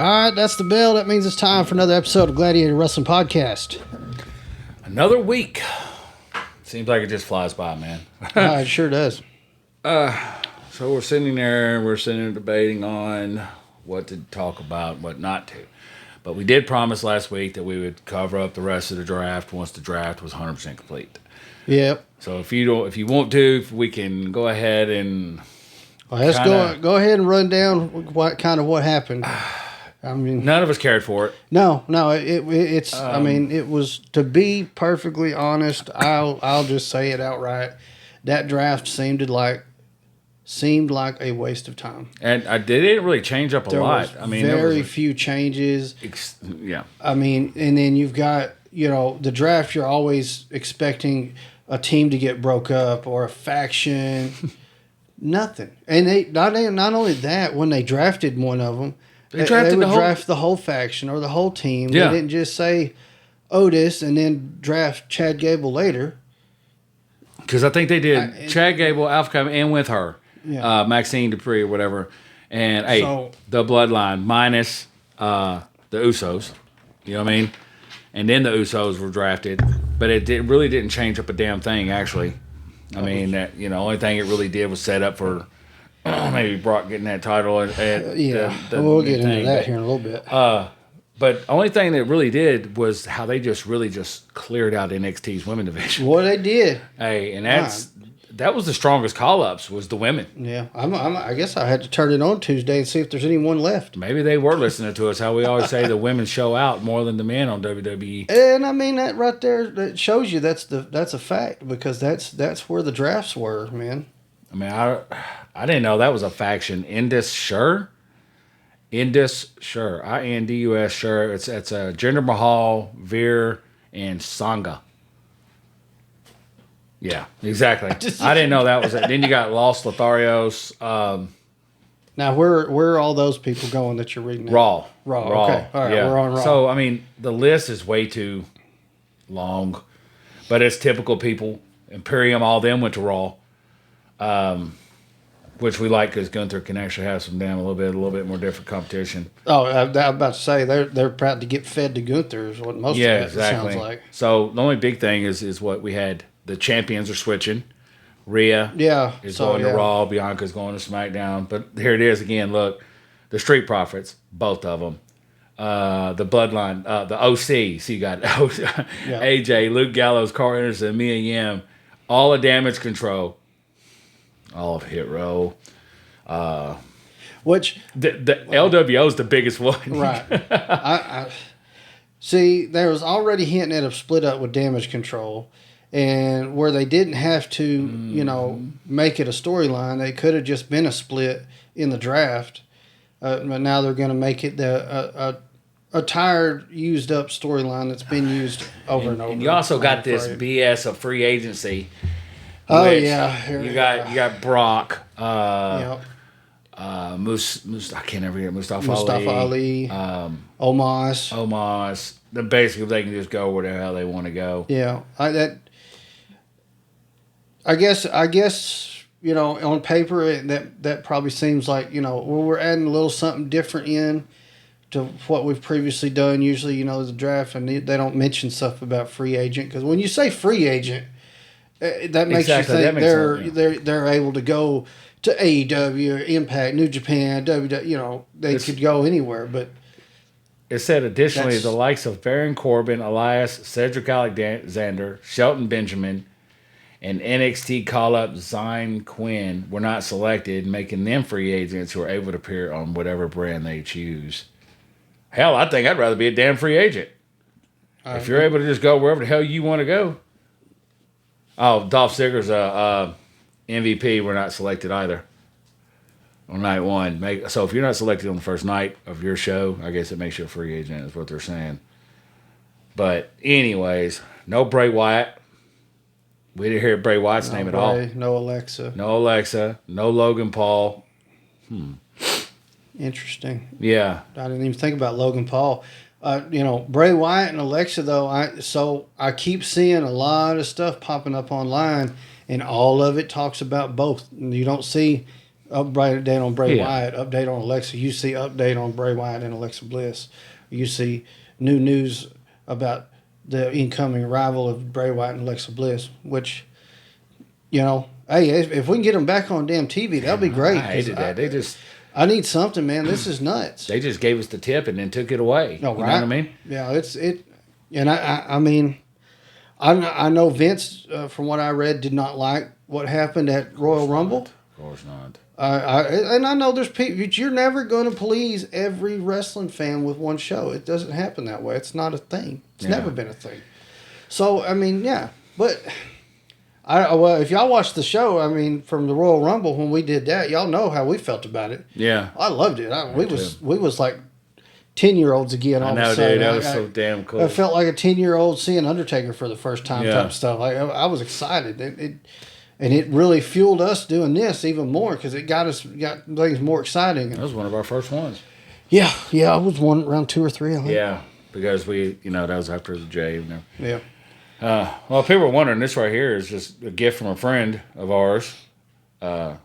right, that's the bell. That means it's time for another episode of Gladiator Wrestling Podcast. Another week. Seems like it just flies by, man. It sure does. So we're sitting there debating on what to talk about, what not to. But we did promise last week that we would cover up the rest of the draft once the draft was 100% complete. Yep. So if you want to, we can go ahead and let's go ahead and run down what happened. I mean, none of us cared for it. No, it's. I mean, it was, to be perfectly honest. I'll just say it outright. That draft seemed like a waste of time. And it didn't really change up a lot. I mean, very few changes. Yeah. I mean, and then you've got, the draft. You're always expecting a team to get broke up or a faction. Nothing. And they not only that, when they drafted one of them, they would draft the whole faction or the whole team. Yeah. They didn't just say Otis and then draft Chad Gable later. Because I think they did Chad Gable, Alpha and with her, Maxine Dupree or whatever. And the bloodline minus the Usos. You know what I mean? And then the Usos were drafted. But it really didn't change up a damn thing, actually. I mean, the only thing it really did was set up for maybe Brock getting that title. We'll get into that here in a little bit. But the only thing that really did was how they just cleared out NXT's women division. What they did. Hey, and that was the strongest call-ups, was the women. Yeah, I guess I had to turn it on Tuesday and see if there's anyone left. Maybe they were listening to us, how we always say the women show out more than the men on WWE. And I mean, that right there, that shows you that's a fact, because that's where the drafts were, man. I mean, I didn't know that was a faction. Indus Sure. Indus Sure. It's Jinder Mahal, Veer, and Sangha. Yeah, exactly. I didn't know that was it. Then you got Los Lotharios. Now, where are all those people going that you're reading now? Raw. Okay. All right, yeah. We're on Raw. So, I mean, the list is way too long, but it's typical people. Imperium, all them went to Raw, which we like because Gunther can actually have some a little bit more different competition. Oh, I was about to say, they're proud to get fed to Gunther is what most of it sounds like. So, the only big thing is what we had. The champions are switching. Rhea is going to Raw. Bianca's going to SmackDown. But here it is again. Look, the Street Profits, both of them. The Bloodline, the OC. So you got AJ, Luke Gallows, Carl Anderson, Mia Yim. All of Damage Control. All of Hit Row. Which the LWO is the biggest one. Right. I see, there was already hinting at a split up with Damage Control. And where they didn't have to, make it a storyline, they could have just been a split in the draft. But now they're going to make it a tired, used up storyline that's been used over and over. And you also got this BS of free agency. Oh yeah, you got Brock. I can't ever hear Mustafa Ali. Omos. Then basically they can just go where the hell they want to go. Yeah, I guess on paper that probably seems like we're adding a little something different in to what we've previously done. Usually the draft, and they don't mention stuff about free agent, because when you say free agent, that makes you think they're able to go to AEW or Impact, New Japan, WWE. They could go anywhere, but. It said, additionally, the likes of Baron Corbin, Elias, Cedric Alexander, Shelton Benjamin, and NXT call-up Zine Quinn were not selected, making them free agents who are able to appear on whatever brand they choose. Hell, I think I'd rather be a damn free agent. If you're able to just go wherever the hell you want to go. Oh, Dolph Ziggler's MVP were not selected either on night one. So if you're not selected on the first night of your show, I guess it makes you a free agent, is what they're saying. But anyways, no Bray Wyatt. We didn't hear Bray Wyatt's name at all. No Alexa. No Logan Paul. Interesting. Yeah. I didn't even think about Logan Paul. Bray Wyatt and Alexa, though, I keep seeing a lot of stuff popping up online, and all of it talks about both. You don't see update on Bray Yeah. Wyatt, update on Alexa. You see update on Bray Wyatt and Alexa Bliss. You see new news about the incoming arrival of Bray Wyatt and Alexa Bliss, which, hey, if we can get them back on damn TV, that'll be great. I hated that. I need something, man. This is nuts. They just gave us the tip and then took it away. Oh, you know what I mean? Yeah, and I mean, I know Vince, from what I read, did not like what happened at Royal Rumble. Of course not. And I know there's people. You're never going to please every wrestling fan with one show. It doesn't happen that way. It's not a thing. It's never been a thing. So I mean, yeah, but if y'all watched the show, I mean, from the Royal Rumble when we did that, y'all know how we felt about it. Yeah, I loved it. We was like 10-year-olds again. All I know, of a sudden. dude. That was so damn cool. I felt like a 10-year-old seeing Undertaker for the first time type stuff. Like I was excited. And it really fueled us doing this even more because it got things more exciting. That was one of our first ones. Yeah, I was around 2 or 3. I think. Yeah, because that was after the J. Yeah. Well, people are wondering, this right here is just a gift from a friend of ours,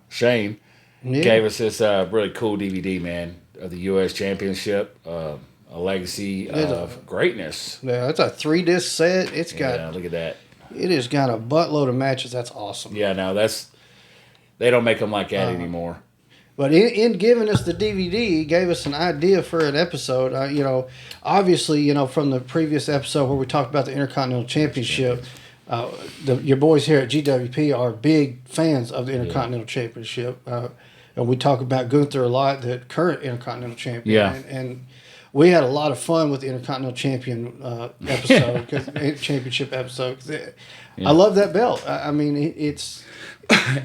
Shane. Gave us this really cool DVD, man, of the U.S. Championship, a legacy of greatness. Yeah, it's a 3-disc set. It's got. Yeah, look at that. It has got a buttload of matches. That's awesome. Yeah, no, they don't make them like that anymore. But in giving us the DVD, he gave us an idea for an episode. Obviously, from the previous episode where we talked about the Intercontinental Championship, your boys here at GWP are big fans of the Intercontinental Championship. And we talk about Gunther a lot, the current Intercontinental Champion. Yeah. And we had a lot of fun with the Intercontinental Champion episode, championship episode. I love that belt. I mean, it's...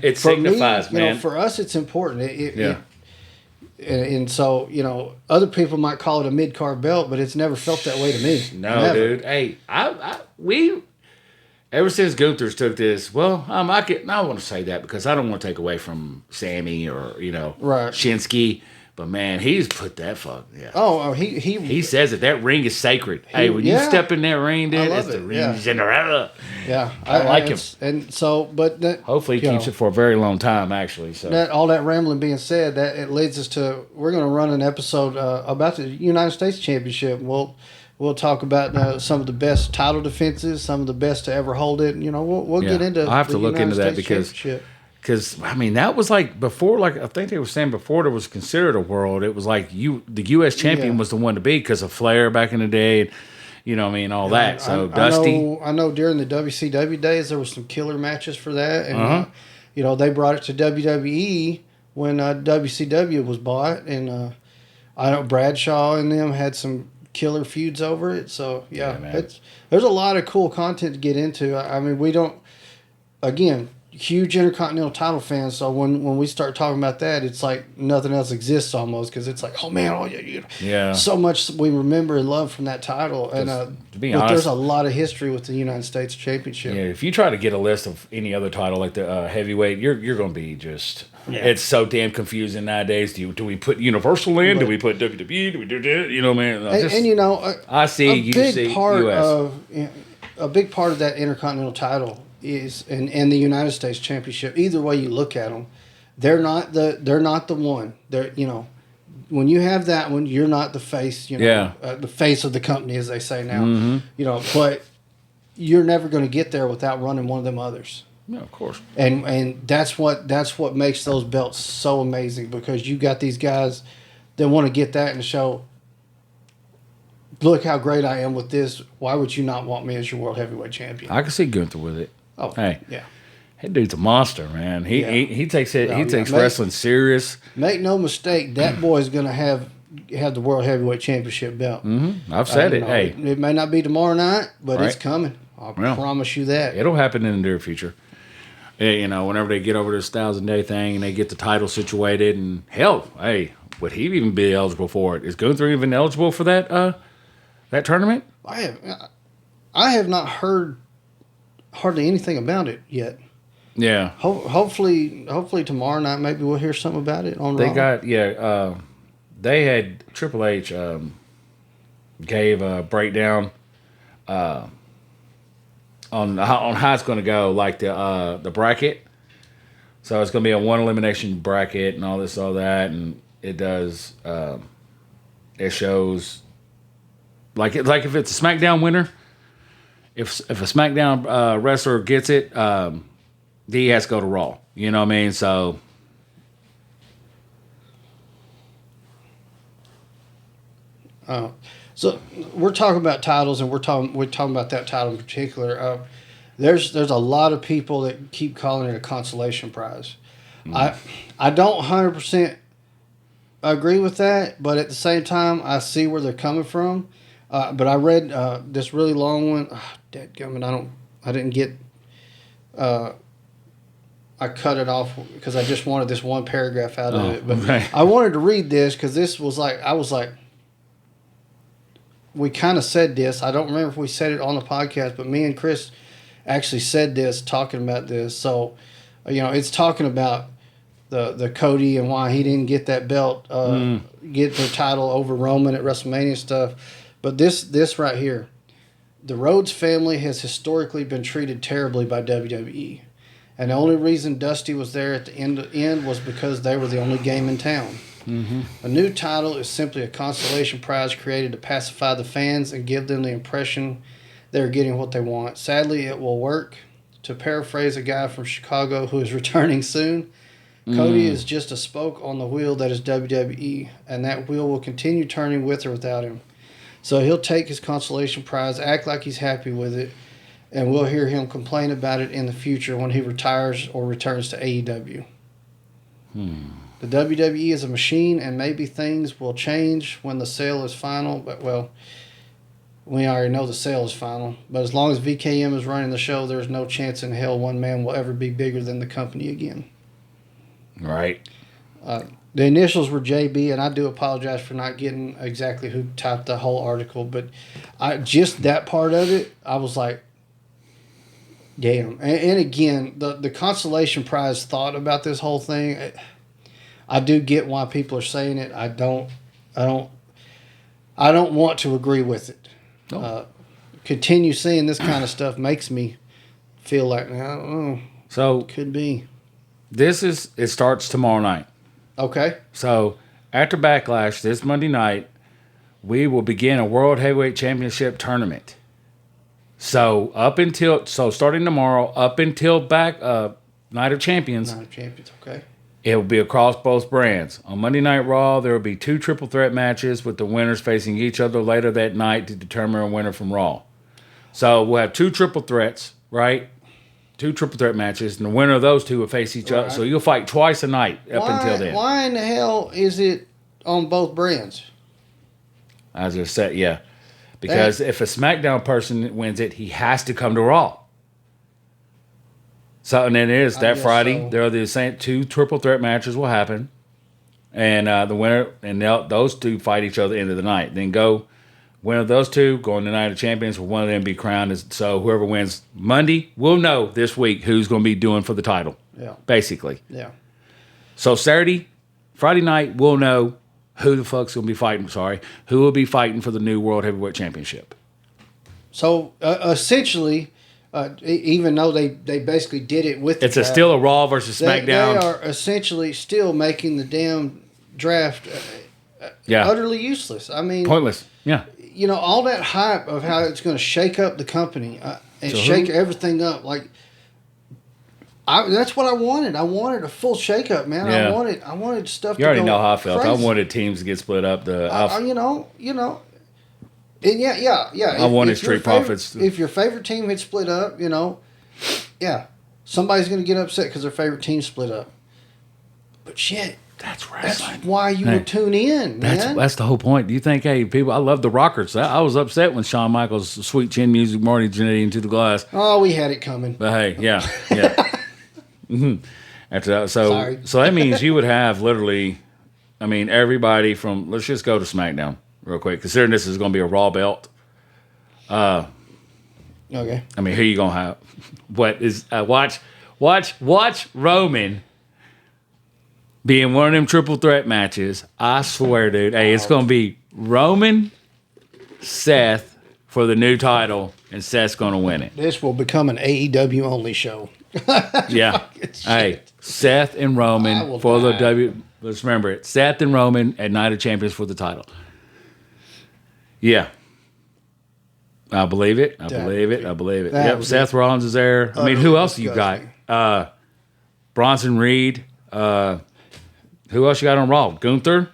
It signifies, me, man. For us, it's important. And so, other people might call it a mid-card belt, but it's never felt that way to me. No, never. dude. Hey, we ever since Gunther's took this, well, I want to say that because I don't want to take away from Sammy or right. Shinsuke. But man, he's put that fuck. Yeah. Oh, he says that ring is sacred. Hey, when you step in that ring, dude, it's the ring general. Yeah, I like him. And so, but hopefully he keeps it for a very long time. Actually, so all that rambling being said, that it leads us to we're going to run an episode about the United States Championship. We'll talk about some of the best title defenses, some of the best to ever hold it. We'll get into. I have to look United into that States because I mean that was like before, like I think they were saying before there was considered a world. It was like the U.S. champion was the one to beat because of Flair back in the day, and all that. So Dusty, I know during the WCW days there was some killer matches for that, and they brought it to WWE when WCW was bought, and I know Bradshaw and them had some killer feuds over it. So there's a lot of cool content to get into. I mean, we don't again. Huge Intercontinental title fans, so when we start talking about that, it's like nothing else exists almost because it's like, oh man, so much we remember and love from that title. And to be honest, there's a lot of history with the United States Championship. Yeah, if you try to get a list of any other title like the heavyweight, you're going to be just. Yeah. It's so damn confusing nowadays. Do we put Universal in? Do we put WWE? Do we do that? Man. I see. You see. A big part of that Intercontinental title is and the United States Championship. Either way you look at them, they're not the one. They're when you have that one, you're not the face. The face of the company, as they say now. Mm-hmm. But you're never going to get there without running one of them others. Yeah, of course. And that's what makes those belts so amazing because you got these guys that want to get that and show. Look how great I am with this. Why would you not want me as your world heavyweight champion? I can see Gunther with it. Oh, hey, yeah. That dude's a monster, man. He takes it. He takes wrestling serious. Make no mistake, that boy's gonna have the world heavyweight championship belt. Mm-hmm. I've said it. Hey, it may not be tomorrow night, but it's coming. I promise you that. It'll happen in the near future. Whenever they get over this 1,000-day thing and they get the title situated, and hell, hey, would he even be eligible for it? Is Gunther even eligible for that tournament? I have not heard hardly anything about it yet. Yeah. Hopefully tomorrow night maybe we'll hear something about it on Raw. They had Triple H gave a breakdown on how it's going to go, like the bracket So it's going to be a one elimination bracket and all this, all that, and it does. It shows like if it's a SmackDown winner, if a SmackDown wrestler gets it, he has to go to Raw. You know what I mean? So. So we're talking about titles, and we're talking about that title in particular. There's a lot of people that keep calling it a consolation prize. I don't 100% agree with that, but at the same time, I see where they're coming from. But I read this really long one. Dadgummit, I didn't get. I cut it off because I just wanted this one paragraph out of it. But okay. I wanted to read this because this was like I was like. We kind of said this. I don't remember if we said it on the podcast, but me and Chris actually said this, talking about this. So, it's talking about the Cody and why he didn't get that belt, get the title over Roman at WrestleMania stuff. But this right here, the Rhodes family has historically been treated terribly by WWE. And the only reason Dusty was there at the end was because they were the only game in town. Mm-hmm. A new title is simply a consolation prize created to pacify the fans and give them the impression they're getting what they want. Sadly, it will work. To paraphrase a guy from Chicago who is returning soon, Cody is just a spoke on the wheel that is WWE, and that wheel will continue turning with or without him. So he'll take his consolation prize, act like he's happy with it, and we'll hear him complain about it in the future when he retires or returns to AEW. The WWE is a machine, and maybe things will change when the sale is final. But, well, we already know the sale is final. But as long as VKM is running the show, there's no chance in hell one man will ever be bigger than the company again. Right. The initials were JB, and I do apologize for not getting exactly who typed the whole article. But just that part of it, I was like, damn. And again, the consolation prize thought about this whole thing, I do get why people are saying it. I don't want to agree with it. Oh. Continue seeing this kind of stuff makes me feel like, I don't know. So Could be. it starts tomorrow night. Okay. So after Backlash this Monday night, we will begin a World Heavyweight Championship tournament. So starting tomorrow, up until Night of Champions. Night of Champions, okay. It will be across both brands. On Monday Night Raw, there will be 2 triple threat matches with the winners facing each other later that night to determine a winner from Raw. So we'll have 2 triple threats, right? 2 triple threat matches, and the winner of those 2 will face each other. So you'll fight twice a night until then. Why in the hell is it on both brands? As I said, yeah. Because if a SmackDown person wins it, he has to come to Raw. So, and then it is that Friday. So. There are the same 2 triple threat matches will happen. And the winner, and those 2 fight each other at the end of the night. Then winner of those 2, go on the Night of Champions, will one of them be crowned. So whoever wins Monday, we'll know this week who's going to be doing for the title. Yeah. Basically. Yeah. So Friday night, we'll know who the fuck's going to be fighting. Who will be fighting for the new World Heavyweight Championship. So essentially, even though they basically did it with the draft, still a Raw versus SmackDown. They are essentially still making the damn draft utterly useless. I mean, pointless. Yeah. All that hype of how it's going to shake up the company and shake everything up. Like, that's what I wanted. I wanted a full shakeup, man. Yeah. I wanted stuff. You already know how I felt. Crazy. I wanted teams to get split up. And yeah. I wanted Street Profits. If your favorite team had split up, somebody's going to get upset because their favorite team split up. But shit, that's wrestling. That's why you would tune in, man. That's the whole point. Do you think, people, I love the Rockers. I was upset when Shawn Michaels' Sweet Chin Music, Marty Jannetty into the glass. Oh, we had it coming. But hey, yeah. Mm-hmm. After that, so that means you would have literally, everybody from, let's just go to SmackDown real quick, considering this is going to be a Raw belt. Okay. Who you going to have? What is, watch Roman being one of them triple threat matches. I swear, dude. Hey, it's going to be Roman, Seth for the new title, and Seth's going to win it. This will become an AEW only show. Yeah. Hey, Seth and Roman for the Let's remember it. Seth and Roman at Night of Champions for the title. Yeah. I believe it. I believe it. Yep. Seth Rollins is there. I mean, who else you got? Bronson Reed. Who else you got on Raw? Gunther,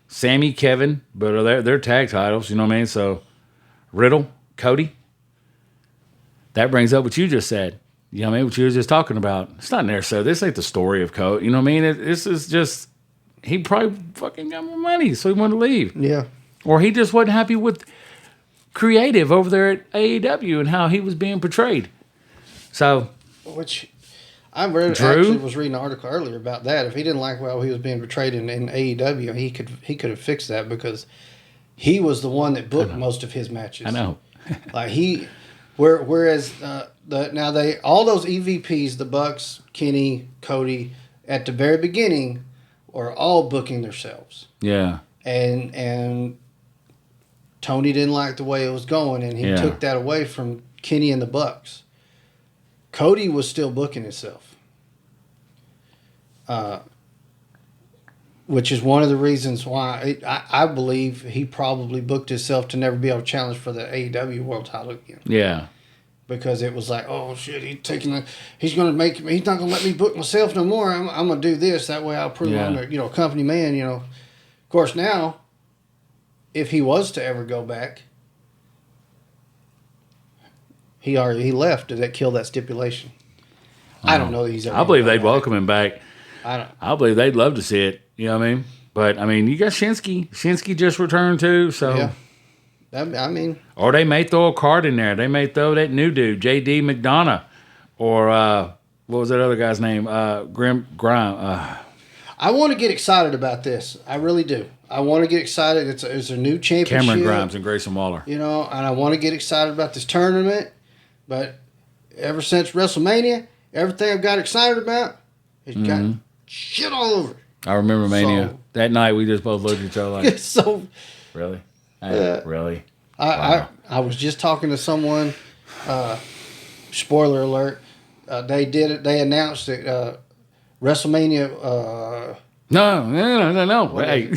Sammy, Kevin. But they're tag titles. You know what I mean? So Riddle, Cody. That brings up what you just said. You know what I mean? What you were just talking about. It's not necessary. This ain't the story of Cody. You know what I mean? This is just, he probably fucking got more money, so he wanted to leave. Yeah. Or he just wasn't happy with creative over there at AEW and how he was being portrayed. So. Which, actually was reading an article earlier about that. If he didn't like how he was being portrayed in AEW, he could have fixed that because he was the one that booked most of his matches. I know. Whereas all those EVPs, the Bucks, Kenny, Cody, at the very beginning, are all booking themselves. Yeah. And Tony didn't like the way it was going, and he took that away from Kenny and the Bucks. Cody was still booking himself, which is one of the reasons why I believe he probably booked himself to never be able to challenge for the AEW World Title again. Yeah. Because it was like, oh shit, he's not gonna let me book myself no more. I'm gonna do this, that way I'll prove I'm a company man. Of course now, if he was to ever go back, he left. Did that kill that stipulation? I don't know that he's ever. I believe they'd welcome him back. I believe they'd love to see it. You know what I mean? But I mean, you got Shinsuke. Shinsuke just returned too, so. Yeah. I mean, or they may throw a card in there. They may throw that new dude, J.D. McDonough, or what was that other guy's name? Grime. I want to get excited about this. I really do. I want to get excited. It's a new championship. Cameron Grimes and Grayson Waller. And I want to get excited about this tournament. But ever since WrestleMania, everything I've got excited about has got shit all over. I remember Mania. That night we just both looked at each other like, so really? Really? Wow. I was just talking to someone. Spoiler alert. They did it. They announced it. WrestleMania. No. Hey,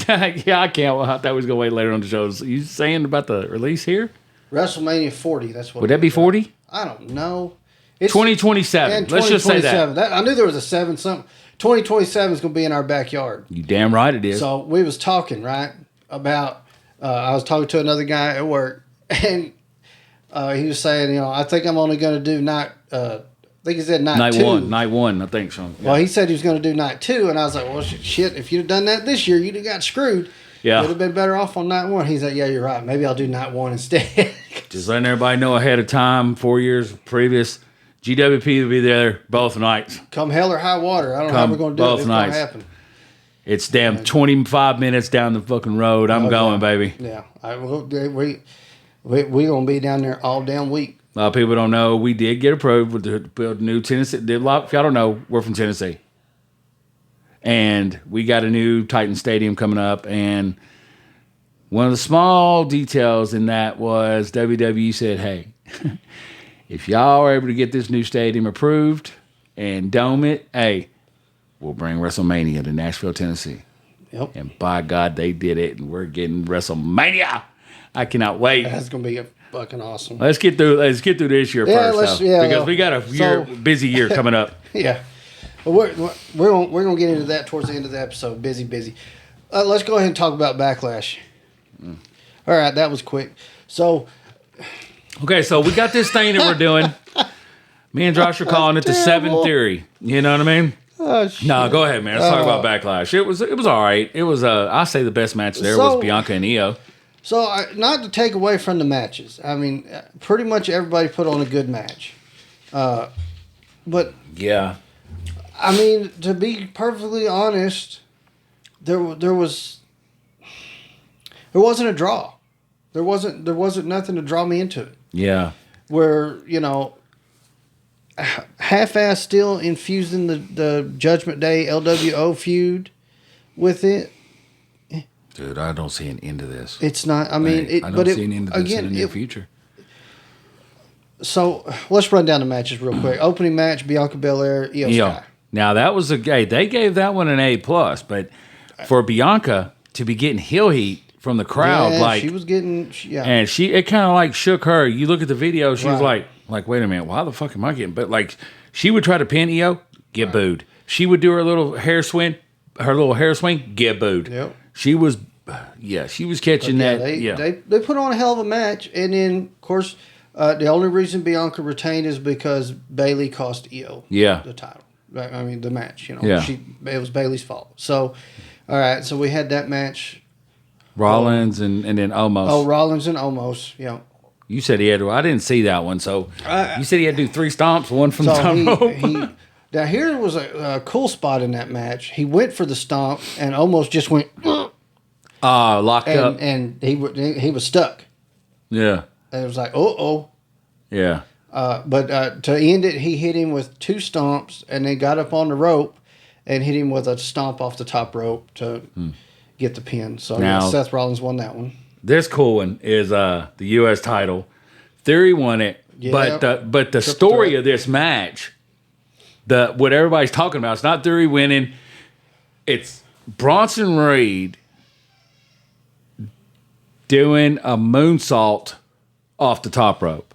yeah, I can't. I thought we was gonna wait later on the show. You saying about the release here? WrestleMania 40. That's what. Would that be 40? I don't know. It's 2027. Let's just say that. I knew there was a 7 something. 2027 is going to be in our backyard. You damn right it is. So we was talking, right, about, I was talking to another guy at work, and he was saying, I think I'm only going to do night 2. Night one, I think so. Yeah. Well, he said he was going to do night 2, and I was like, well, shit, if you'd have done that this year, you'd have got screwed. Yeah. You'd have been better off on night 1. He's like, yeah, you're right. Maybe I'll do night 1 instead. Just letting everybody know ahead of time, 4 years previous. GWP will be there both nights. Come hell or high water. I don't know how we're going to do it. It's going to happen. It's damn 25 minutes down the fucking road. I'm going, baby. Yeah. We're going to be down there all damn week. A lot of people don't know we did get approved to build a new Tennessee. If y'all don't know, we're from Tennessee. And we got a new Titan Stadium coming up. And one of the small details in that was WWE said, hey, if y'all are able to get this new stadium approved and dome it, hey, we'll bring WrestleMania to Nashville, Tennessee. Yep. And by God, they did it, and we're getting WrestleMania. I cannot wait. That's gonna be fucking awesome. Let's get through this year first, because we got a busy year coming up. Yeah, we're gonna get into that towards the end of the episode. Busy. Let's go ahead and talk about Backlash. All right, that was quick. So. Okay, so we got this thing that we're doing. Me and Josh are calling it the 7 Theory. You know what I mean? Oh, shit. No, go ahead, man. Let's talk about Backlash. It was all right. It was I say the best match there was Bianca and Io. So not to take away from the matches. I mean, pretty much everybody put on a good match. But yeah, I mean, to be perfectly honest, there wasn't a draw. There wasn't nothing to draw me into it. Yeah. Where, half-ass still infusing the Judgment Day LWO feud with it. Dude, I don't see an end to this. It's not, I mean... I don't see an end to this in the near future. So let's run down the matches real quick. Opening match: Bianca Belair, Io Sky. Now that was they gave that one an A plus, but for Bianca to be getting heel heat from the crowd, she was getting, and it kind of like shook her. You look at the video, she was like, wait a minute, why the fuck am I getting? But like, she would try to pin Io, get booed. She would do her little hair swing, get booed. Yep. She was catching that. They put on a hell of a match, and then of course, the only reason Bianca retained is because Bayley cost Io the title. I mean, the match. You know, it was Bayley's fault. So, all right, so we had that match. Rollins and then Omos. Oh, Rollins and Omos. Yeah. You said he had. I didn't see that one. So you said he had to do 3 stomps, one from the top rope. Now here was a cool spot in that match. He went for the stomp, and Omos just went. Locked up, and he was stuck. Yeah. And it was like, oh. Yeah. But to end it, he hit him with 2 stomps, and then got up on the rope and hit him with a stomp off the top rope to get the pin. So now, Seth Rollins won that one. This cool one is the U.S. title. Theory won it, but the story of this match, what everybody's talking about, it's not Theory winning. It's Bronson Reed doing a moonsault off the top rope.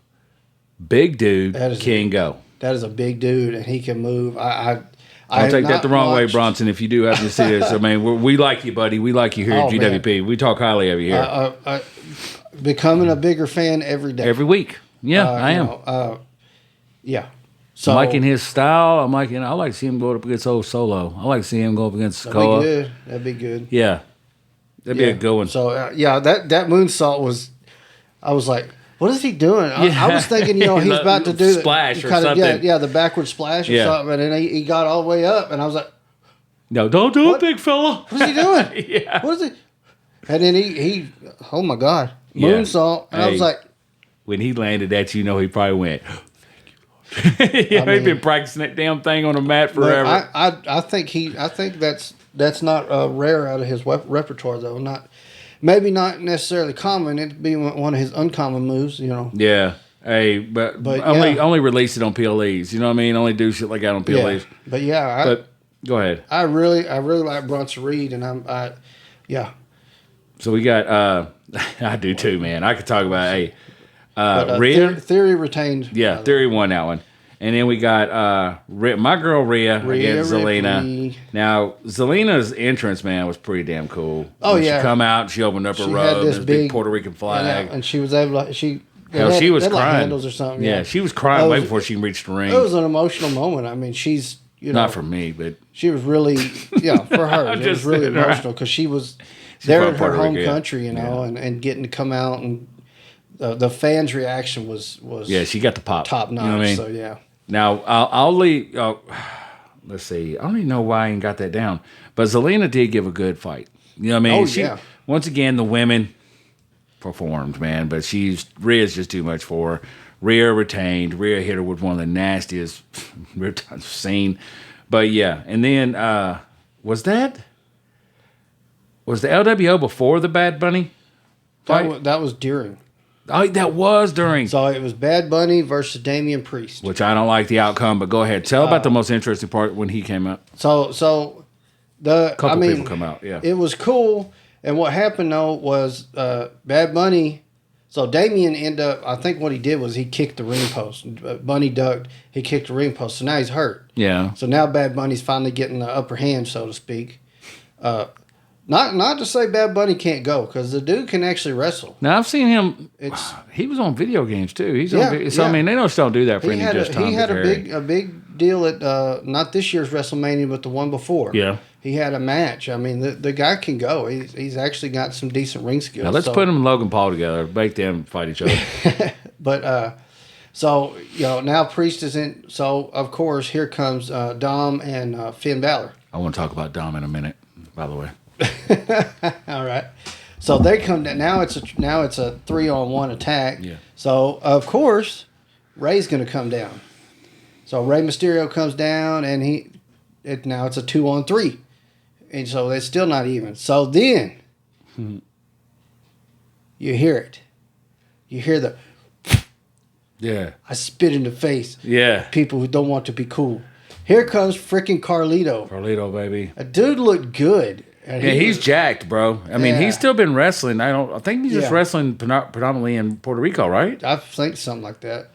Big dude can go. That is a big dude, and he can move. I don't take that the wrong way, Bronson. If you do happen to see this, I mean, we like you, buddy. We like you here at GWP. Man. We talk highly of you here. Becoming a bigger fan every day, every week. Yeah, I am. Yeah. So I'm liking his style. I like to see him go up against old Solo. I like to see him go up against Sikoa. That'd be good. Yeah, that'd be a good one. So that moonsault was. I was like, what is he doing? I was thinking, he's about to do splash or something. The backward splash or something, and then he got all the way up, and I was like, no, don't do it, big fella. What is he doing? What is he? And then he oh my God, moonsault, and I was like, when he landed that, he probably went. Thank you. He'd been practicing that damn thing on the mat forever. I think that's not rare out of his repertoire though. Maybe not necessarily common. It'd be one of his uncommon moves, Yeah. Hey, but only release it on PLEs. You know what I mean? Only do shit like that on PLEs. Yeah. But go ahead. I really like Bronson Reed, and yeah. So we got. I do too, man. I could talk about Rhea. Theory retained. Yeah, Theory won that one. And then we got my girl Rhea against Zelina. Now, Zelina's entrance, man, was pretty damn cool. Oh, when she come out, she opened up her robe, this big Puerto Rican flag. And she was able to, she was crying. Like handles or something. Yeah, she was crying way before she reached the ring. It was an emotional moment. I mean, she's, not for me, but. She was really, for her, it was really emotional because she was there in her home country, and getting to come out, and the fans' reaction was she got the pop. Top notch, you know what I mean? So yeah. Now, I'll leave. Let's see. I don't even know why I ain't got that down. But Zelina did give a good fight. You know what I mean? Once again, the women performed, man. But Rhea's just too much for her. Rhea retained. Rhea hit her with one of the nastiest ripped I've seen. But yeah. And then, was the LWO before the Bad Bunny fight? That was during. Oh, that was during. So it was Bad Bunny versus Damian Priest. Which I don't like the outcome, but go ahead. Tell about the most interesting part when he came out. So people come out, yeah. It was cool. And what happened, though, was Bad Bunny. So Damian ended up, I think what he did was he kicked the ring post. Bunny ducked. He kicked the ring post. So now he's hurt. Yeah. So now Bad Bunny's finally getting the upper hand, so to speak. Not to say Bad Bunny can't go, because the dude can actually wrestle. Now, I've seen him. He was on video games, too. He's on video, so, I mean, they don't do that for any just time. He had a big deal at, not this year's WrestleMania, but the one before. Yeah. He had a match. I mean, the guy can go. He's actually got some decent ring skills. Now, let's put him and Logan Paul together. Make them fight each other. But, so, now Priest is in. So, of course, here comes Dom and Finn Balor. I want to talk about Dom in a minute, by the way. All right. So they come down. Now it's a 3-on-1 attack. Yeah. So of course, Ray's going to come down. So Rey Mysterio comes down, and now it's a 2-on-3, and so it's still not even. So then you hear it. You hear the Yeah. I spit in the face. Yeah. People who don't want to be cool. Here comes freaking Carlito. Carlito, baby. A dude looked good. And Yeah, he's jacked, bro. I mean, he's still been wrestling. I think he's just wrestling predominantly in Puerto Rico, right? I think something like that.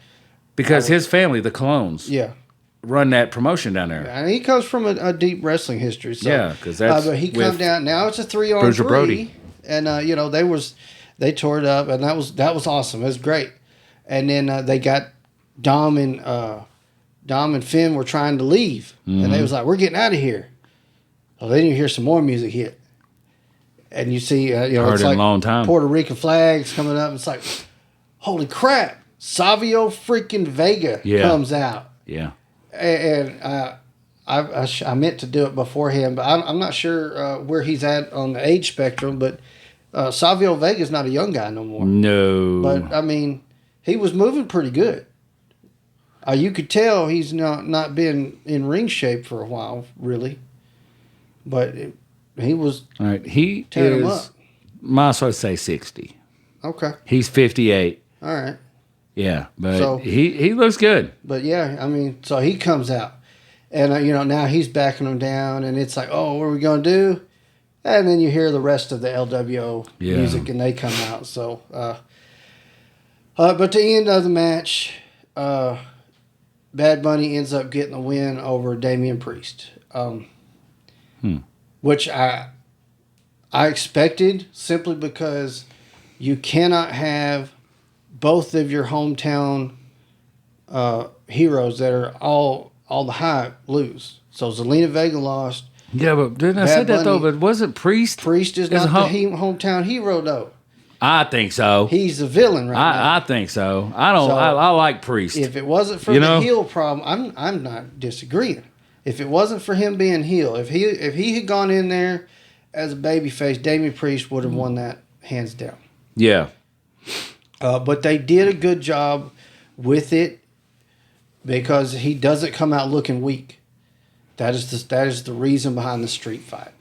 Because his family, the Colones, run that promotion down there. And he comes from a deep wrestling history. So, yeah, because that's. But he come down. Now it's a 3-on-3, Brody. And they tore it up, and that was awesome. It was great. And then they got Dom and Finn were trying to leave, and they was like, "We're getting out of here." Well, then you hear some more music hit, and you see, Heard it's in like a long time. Puerto Rican flags coming up. It's like, holy crap! Savio freaking Vega comes out. Yeah. And I meant to do it before him, but I'm not sure where he's at on the age spectrum. But Savio Vega's not a young guy no more. No. But I mean, he was moving pretty good. You could tell he's not been in ring shape for a while, really. But he was. All right. He tearing him up. Might as well say 60. Okay. He's 58. All right. Yeah, but he looks good. But yeah, I mean, so he comes out, and now he's backing him down, and it's like, oh, what are we gonna do? And then you hear the rest of the LWO music, and they come out. So, but the end of the match, Bad Bunny ends up getting the win over Damian Priest, which I expected simply because you cannot have both of your hometown heroes that are all the hype lose. So Zelina Vega lost. Yeah, but didn't I say that though? But wasn't Priest? Priest is not the hometown hero though. I think so. He's the villain right now. I think so. I don't. So, I like Priest. If it wasn't for the heel problem, I'm not disagreeing. If it wasn't for him being heel, if he had gone in there as a babyface, Damian Priest would have won that hands down. Yeah. But they did a good job with it because he doesn't come out looking weak. That is the reason behind the street fight.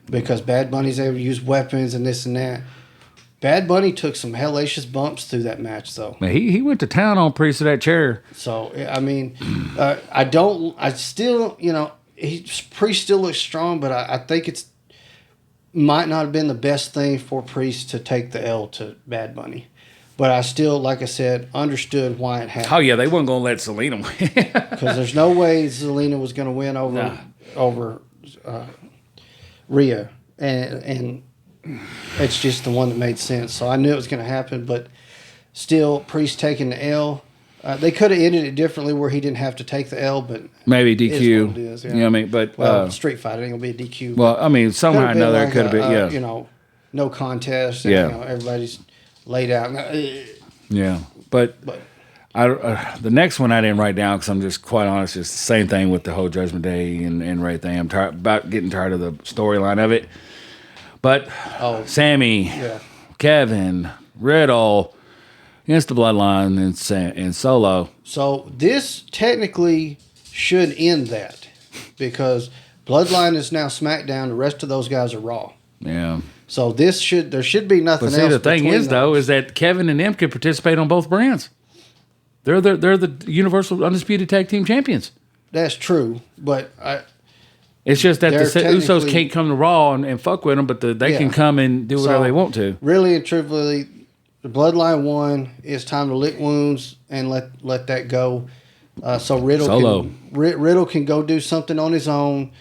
Because Bad Bunny's able to use weapons and this and that. Bad Bunny took some hellacious bumps through that match, though. He went to town on Priest of that chair. So, I mean, Priest still looks strong, but I think it's might not have been the best thing for Priest to take the L to Bad Bunny. But I still, like I said, understood why it happened. Oh, yeah, they weren't going to let Selena win. Because there's no way Zelina was going to win over Rhea. And it's just the one that made sense. So I knew it was going to happen. But still, Priest taking the L. They could have ended it differently where he didn't have to take the L, but maybe DQ. It is what it is, yeah. You know what I mean? But street fight, it ain't gonna be a DQ. Well, I mean, somehow or another, it could have been. Yeah, no contest. Yeah, and, everybody's laid out. Yeah, but the next one I didn't write down because I'm just quite honest. It's the same thing with the whole Judgment Day and right thing. I'm getting tired of the storyline of it. But Sammy, Kevin, Riddle. Against the Bloodline and Solo. So this technically should end that because Bloodline is now SmackDown. The rest of those guys are Raw. Yeah. So there should be nothing else. But see, the thing is, though, is that Kevin and them could participate on both brands. They're the Universal Undisputed Tag Team Champions. That's true, but it's just that the Usos can't come to Raw and fuck with them, but they can come and do whatever they want to. Really and truthfully, the Bloodline won. It's time to lick wounds and let that go. So Riddle can go do something on his own.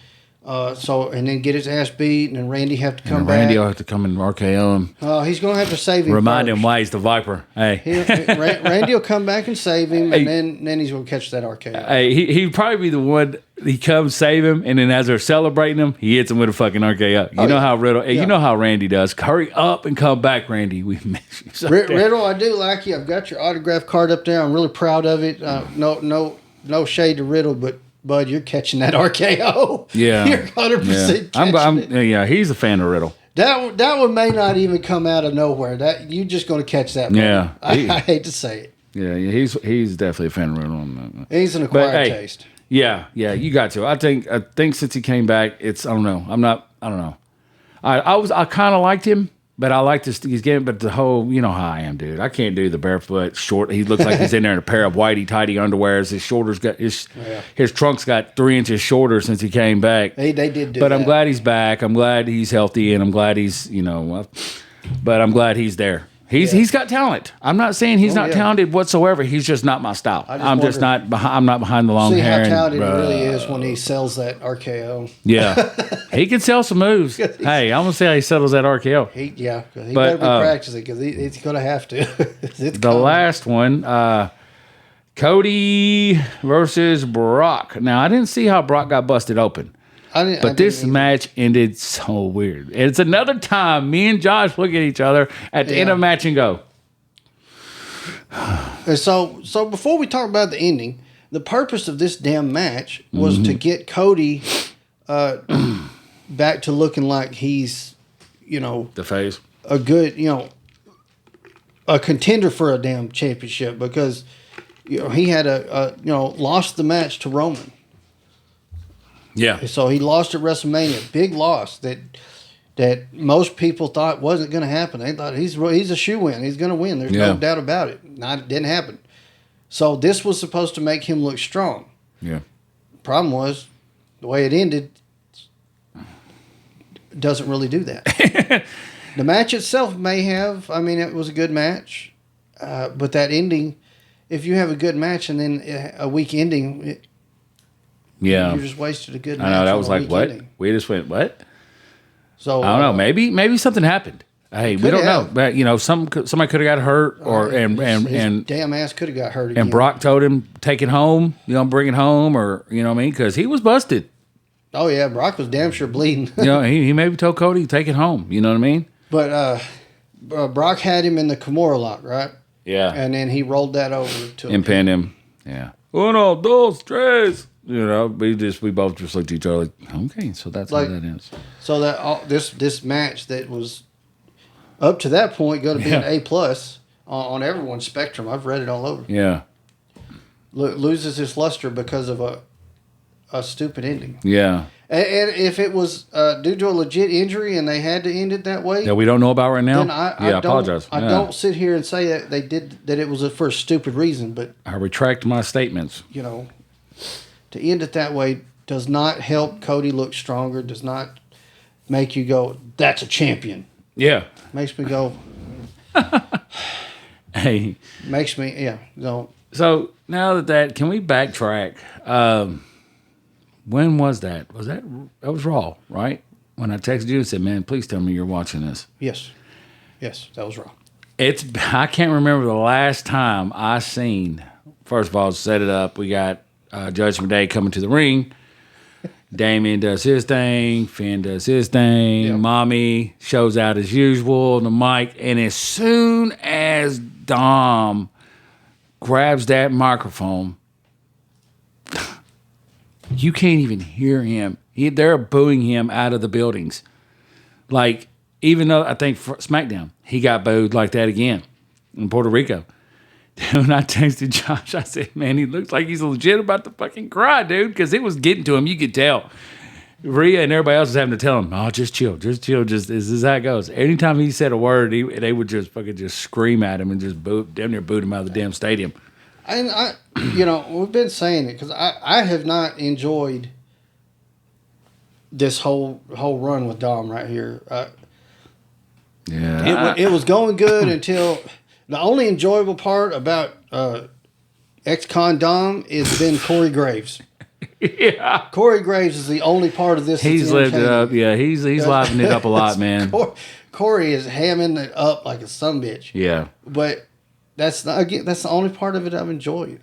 And then get his ass beat, and then Randy have to come back. Randy will have to come and RKO him. He's going to have to save him. Remind him why he's the Viper. Hey, Randy will come back and save him, and then he's going to catch that RKO. Hey, he'd probably be the one. He comes save him, and then as they're celebrating him, he hits him with a fucking RKO. You know how Riddle. You know how Randy does. Hurry up and come back, Randy. We miss you. So Riddle, I do like you. I've got your autograph card up there. I'm really proud of it. No shade to Riddle, but Bud, you're catching that RKO. Yeah, you're 100% catching it. Yeah, he's a fan of Riddle. That one may not even come out of nowhere. That you're just going to catch that. Yeah, I hate to say it. Yeah, he's definitely a fan of Riddle. He's an acquired taste. Yeah, you got to. I think since he came back, I don't know. I kind of liked him But I like this. He's getting, but the whole, you know how I am, dude. I can't do the barefoot short. He looks like he's in there in a pair of whitey tighty underwears. His shoulders got his trunk's got 3 inches shorter since he came back. They did do but that. I'm glad he's back. I'm glad he's healthy, and I'm glad he's but I'm glad he's there. He's got talent. I'm not saying he's not talented whatsoever. He's just not my style. I'm not behind the long hair. See how talented he really is when he sells that RKO. Yeah, he can sell some moves. Hey, I'm gonna say how he settles that RKO. He better be practicing because he's gonna have to. Last one, Cody versus Brock. Now I didn't see how Brock got busted open. But this match ended so weird. It's another time me and Josh look at each other at the end of a match and go. And so before we talk about the ending, the purpose of this damn match was to get Cody back to looking like he's, the face. A good, a contender for a damn championship because, he had lost the match to Roman. Yeah. So he lost at WrestleMania. Big loss that most people thought wasn't going to happen. They thought he's a shoe-in. He's going to win. There's no doubt about it. It didn't happen. So this was supposed to make him look strong. Yeah. Problem was, the way it ended doesn't really do that. The match itself may have. I mean, it was a good match. But that ending, if you have a good match and then a weak ending... Yeah, you just wasted a good match. I know that was like what ending. We just went what? So I don't know. Maybe something happened. Hey, we don't know. But somebody could have got hurt, or and damn ass could have got hurt again. And Brock told him take it home. Bring it home, or what I mean, because he was busted. Oh yeah, Brock was damn sure bleeding. He maybe told Cody take it home. You know what I mean? But Brock had him in the Kimura lock, right? Yeah. And then he rolled that over to him. And pinned him. Yeah. Uno, dos, tres. We both just looked at each other like, okay, so that's how that is. So that this match that was up to that point going to be an A+ on everyone's spectrum. I've read it all over. Yeah. Loses its luster because of a stupid ending. Yeah. And if it was due to a legit injury and they had to end it that way, that we don't know about right now, then I apologize. I don't sit here and say that that it was for a stupid reason, but I retract my statements. To end it that way does not help Cody look stronger, does not make you go, that's a champion. Yeah. Makes me go, hey. Makes me, yeah. No. So now that can we backtrack? When was that? That was Raw, right? When I texted you and said, man, please tell me you're watching this. Yes, that was Raw. I can't remember the last time I seen, first of all, set it up. We got Judgment Day coming to the ring. Damien does his thing. Finn does his thing. Yep. Mommy shows out as usual on the mic. And as soon as Dom grabs that microphone, you can't even hear him. They're booing him out of the buildings. Like, even though I think for SmackDown, he got booed like that again in Puerto Rico. When I texted Josh, I said, man, he looks like he's legit about to fucking cry, dude, because it was getting to him. You could tell. Rhea and everybody else was having to tell him, oh, just chill. This is how it goes. Anytime he said a word, they would just fucking just scream at him and just damn near boot him out of the damn stadium. And we've been saying it because I have not enjoyed this whole run with Dom right here. It was going good until... The only enjoyable part about ex-con Dom has been Corey Graves. Yeah. Corey Graves is the only part of this. He's lived it up. Yeah, he's livened it up a lot, man. Corey is hamming it up like a sumbitch. Yeah. But that's the only part of it I've enjoyed.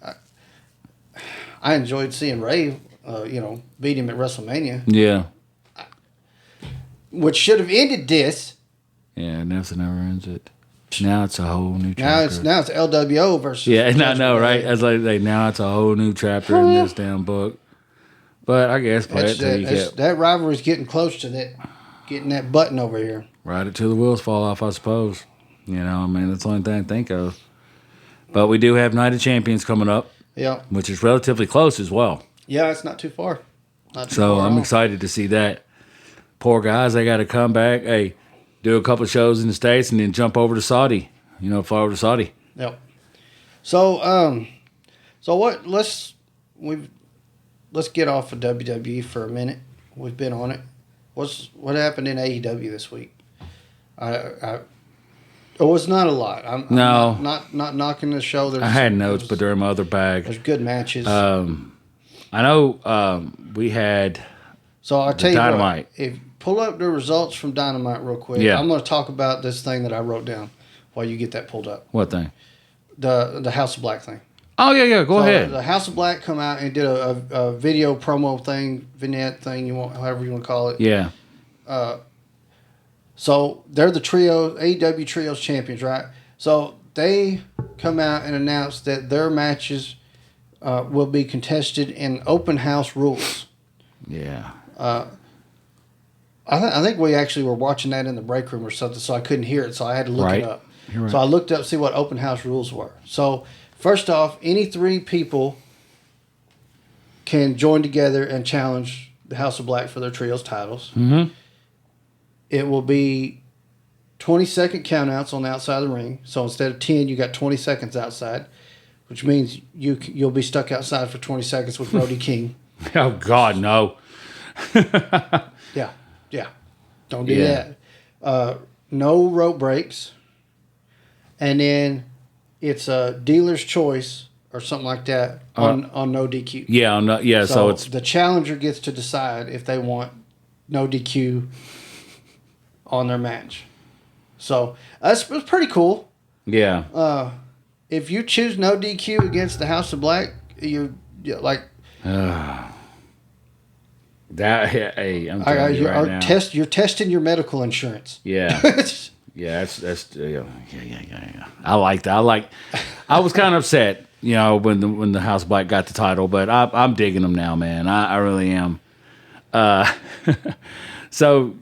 I enjoyed seeing Ray, beat him at WrestleMania. Yeah. Which should have ended this. Yeah, nothing never ends it. Now it's a whole new chapter. Now it's LWO versus. Yeah, and I know, right? As like now it's a whole new chapter in this damn book. But I guess that rivalry's getting close to getting that button over here. Ride it till the wheels fall off, I suppose. That's the only thing I think of. But we do have Night of Champions coming up. Yeah. Which is relatively close as well. Yeah, it's not too far. I'm excited to see that. Poor guys, they got to come back. Hey, do a couple of shows in the States, and then jump over to Saudi. Fly over to Saudi. Yep. So let's get off of WWE for a minute. We've been on it. What happened in AEW this week? It was not a lot. I'm not knocking the show. I had notes, but they're in my other bag. There's good matches. I know we had. So I'll tell you Dynamite. what. If pull up the results from Dynamite real quick. Yeah. I'm going to talk about this thing that I wrote down while you get that pulled up. What thing? The House of Black thing. Oh yeah. Go ahead. The House of Black come out and did a video promo thing, vignette thing, however you want to call it. Yeah. So they're the AEW Trios champions, right? So they come out and announce that their matches will be contested in open house rules. Yeah. I think we actually were watching that in the break room or something, so I couldn't hear it, so I had to look it up. You're right. So I looked up to see what open house rules were. So first off, any 3 people can join together and challenge the House of Black for their trios titles. Mm-hmm. It will be 20-second countouts on the outside of the ring. So instead of 10, you got 20 seconds outside, which means you'll be stuck outside for 20 seconds with Brody King. Oh God, no. Yeah. Don't do that. No rope breaks. And then it's a dealer's choice or something like that on no DQ. Yeah, so it's the challenger gets to decide if they want no DQ on their match. So that's pretty cool. Yeah. If you choose no DQ against the House of Black, you're like hey, I'm telling you right now. You're testing your medical insurance. Yeah. Yeah, that's yeah. I like that. I was kind of upset, when the House of Black got the title, but I'm digging them now, man. I really am. So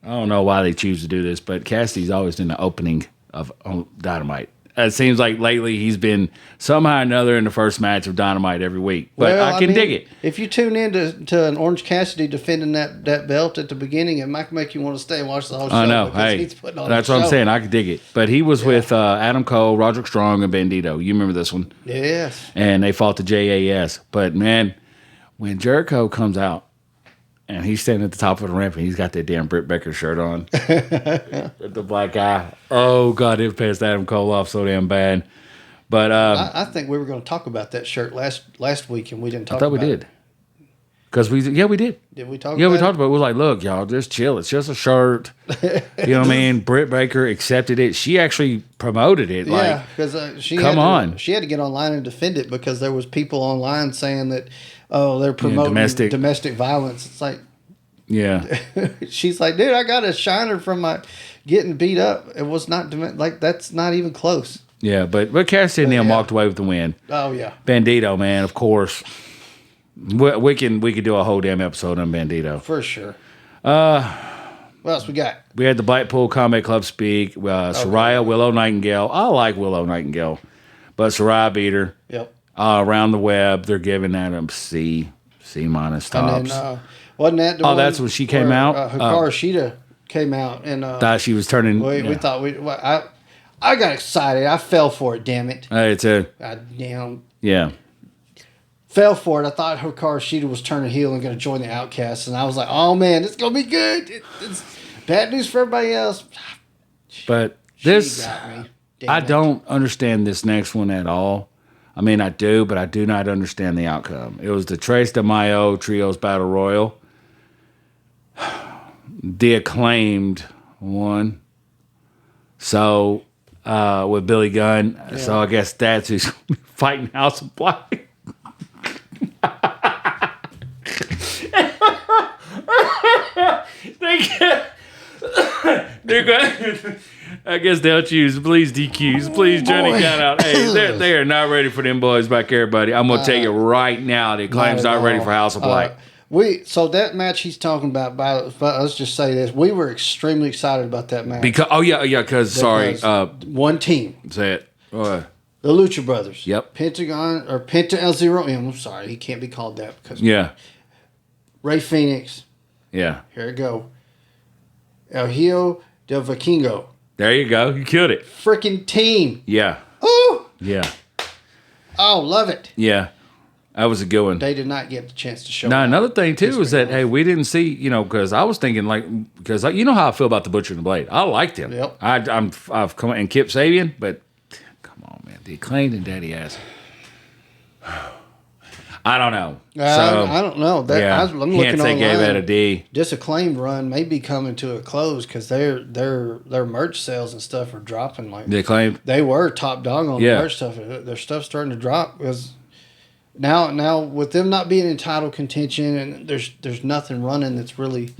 I don't know why they choose to do this, but Cassidy's always in the opening of Dynamite. It seems like lately he's been somehow or another in the first match of Dynamite every week. But I can dig it. If you tune in to an Orange Cassidy defending that belt at the beginning, it might make you want to stay and watch the whole show. I know. Hey, that's what I'm saying. I can dig it. But he was with Adam Cole, Roderick Strong, and Bandito. You remember this one? Yes. And they fought the JAS. But, man, when Jericho comes out, and he's standing at the top of the ramp, and he's got that damn Britt Baker shirt on. The black guy. Oh, God, it pissed Adam Cole off so damn bad. But I think we were going to talk about that shirt last week, and we didn't talk about it. I thought we did. Because we did. Did we talk about it? Yeah, we talked about it. We were like, look, y'all, just chill. It's just a shirt. You know what I mean? Britt Baker accepted it. She actually promoted it. Yeah, because she had to get online and defend it because there was people online saying that, they're promoting domestic violence. It's like, yeah. She's like, dude, I got a shiner from my getting beat up. It was not that's not even close. Yeah, but Cassidy and them walked away with the win. Oh yeah, Bandito, man, of course. We could do a whole damn episode on Bandito for sure. What else we got? We had the Blackpool Combat Club speak. Saraya, Willow Nightingale. I like Willow Nightingale, but Saraya beat her. Yep. Around the web, they're giving that a C minus tops. And then, wasn't that the one that's when she came out? Hikaru Shida came out and thought she was turning. We thought I got excited. I fell for it. Damn it! I did too. Yeah. Fell for it. I thought Hikaru Shida was turning heel and going to join the Outcasts, and I was like, "Oh man, it's going to be good." It's bad news for everybody else. But this, I don't understand this next one at all. I mean, I do, but I do not understand the outcome. It was the Tres de Mayo Trios Battle Royal. The Acclaimed won. So, with Billy Gunn. Yeah. So, I guess that's who's fighting House of Black. They're going. I guess they'll choose. Please DQs. Please Johnny count out. Hey, they are not ready for them boys back here, buddy. I'm gonna tell you right now, the Acclaim's not ready for House of Black. So that match he's talking about. Let's just say this: we were extremely excited about that match. Because one team. Say it. The Lucha Brothers. Yep. Pentagon or Penta L0M. I'm sorry, he can't be called that because Ray Phoenix. Yeah. Here we go. El Hijo Del Vikingo. There you go. You killed it. Freaking team. Yeah. Ooh. Yeah. Oh, love it. Yeah. That was a good one. They did not get the chance to show. Now, another thing, too, is that, hey, we didn't see, because I was thinking, because you know how I feel about the Butcher and the Blade. I liked him. Yep. I've come and Kip Sabian, but come on, man. The Acclaimed and Daddy Ass. I don't know. I don't know. I'm can't looking say online. gave that a D. This Acclaimed run may be coming to a close because their merch sales and stuff are dropping. Like The Acclaimed? They were top dog on the merch stuff. Their stuff's starting to drop because now with them not being in title contention and there's nothing running that's really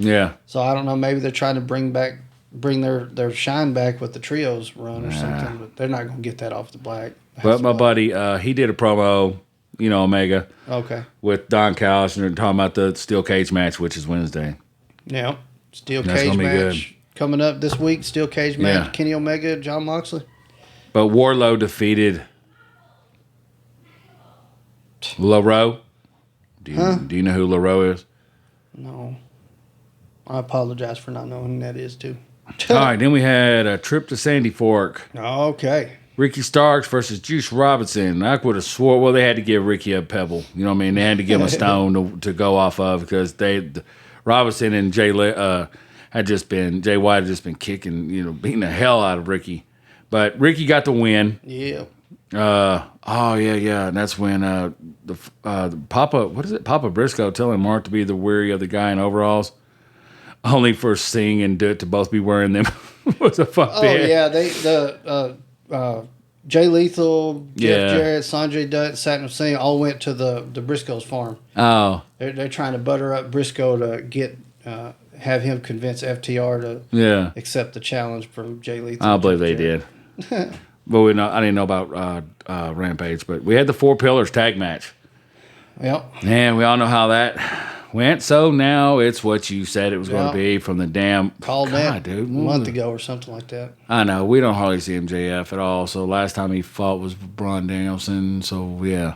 So I don't know. Maybe they're trying to bring their shine back with the trios run or something, but they're not going to get that off the black. But my buddy, he did a promo. Omega. Okay. With Don Callis, and they're talking about the steel cage match, which is Wednesday. Yeah. Steel cage match coming up this week. Steel cage match. Kenny Omega, John Moxley. But Wardlow defeated LaRoe. Do you know who LaRoe is? No. I apologize for not knowing who that is, too. All right. Then we had a trip to Sandy Fork. Okay. Ricky Starks versus Juice Robinson. I would have swore, well, they had to give Ricky a pebble. You know what I mean? They had to give him a stone to go off of because Robinson and Jay White had just been kicking, beating the hell out of Ricky. But Ricky got the win. Yeah. And that's when the Papa Briscoe telling Mark to be the weary of the guy in overalls, only for Sting and Dutt to both be wearing them. Was a fuck bit. Yeah, Jay Lethal, Jeff Jarrett, Sanjay Dutt, Satnam Singh all went to the Briscoes farm. Oh, they're trying to butter up Briscoe to have him convince FTR to accept the challenge from Jay Lethal. I believe they did. But I didn't know about Rampage, but we had the Four Pillars tag match. Yep. And we all know how that went. So now it's what you said it was going to be from the damn called that dude a month ago or something like that. I know we don't hardly see MJF at all. So last time he fought was Braun Danielson. So yeah,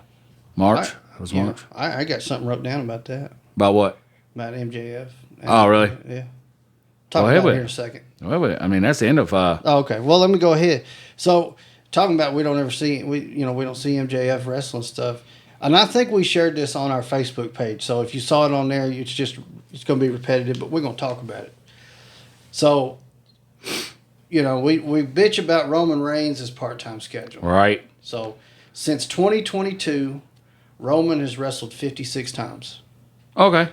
March. It was March. I got something wrote down about that. About what? About MJF. Oh really? Yeah. Talk about it here in a second. Well, I mean that's the end of. Okay. Well, let me go ahead. So talking about we don't see MJF wrestling stuff. And I think we shared this on our Facebook page. So if you saw it on there, it's going to be repetitive, but we're going to talk about it. So, we bitch about Roman Reigns' part-time schedule. Right. So since 2022, Roman has wrestled 56 times. Okay.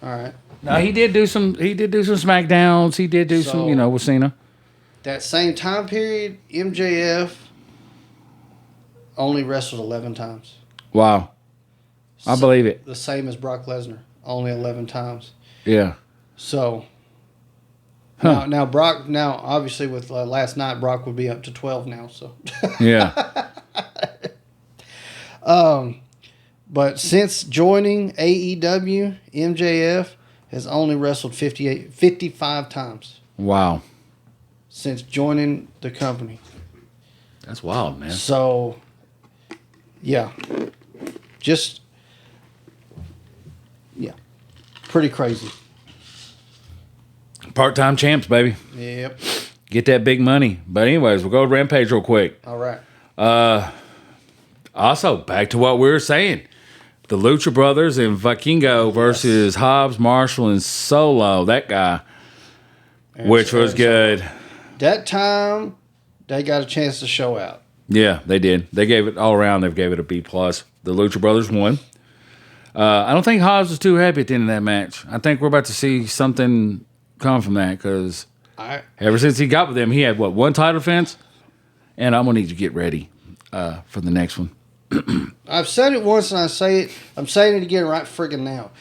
All right. Now he did do some SmackDowns. He did do some, with Cena. That same time period, MJF only wrestled 11 times. Wow. I believe it. The same as Brock Lesnar, only 11 times. Yeah. So, now Brock, obviously with last night, Brock would be up to 12 now, so. Yeah. But since joining AEW, MJF has only wrestled 55 times. Wow. Since joining the company. That's wild, man. So, yeah. Pretty crazy. Part-time champs, baby. Yep. Get that big money. But anyways, we'll go to Rampage real quick. All right. Also, back to what we were saying. The Lucha Brothers and Vikingo versus Hobbs, Marshall, and Solo. That guy. Which was good. That time, they got a chance to show out. Yeah, they did. They gave it all around. They gave it a B+. The Lucha Brothers won. I don't think Hobbs was too happy at the end of that match. I think we're about to see something come from that because ever since he got with them, he had, one title defense? And I'm going to need you to get ready for the next one. I've said it once and I'm saying it again right friggin' now.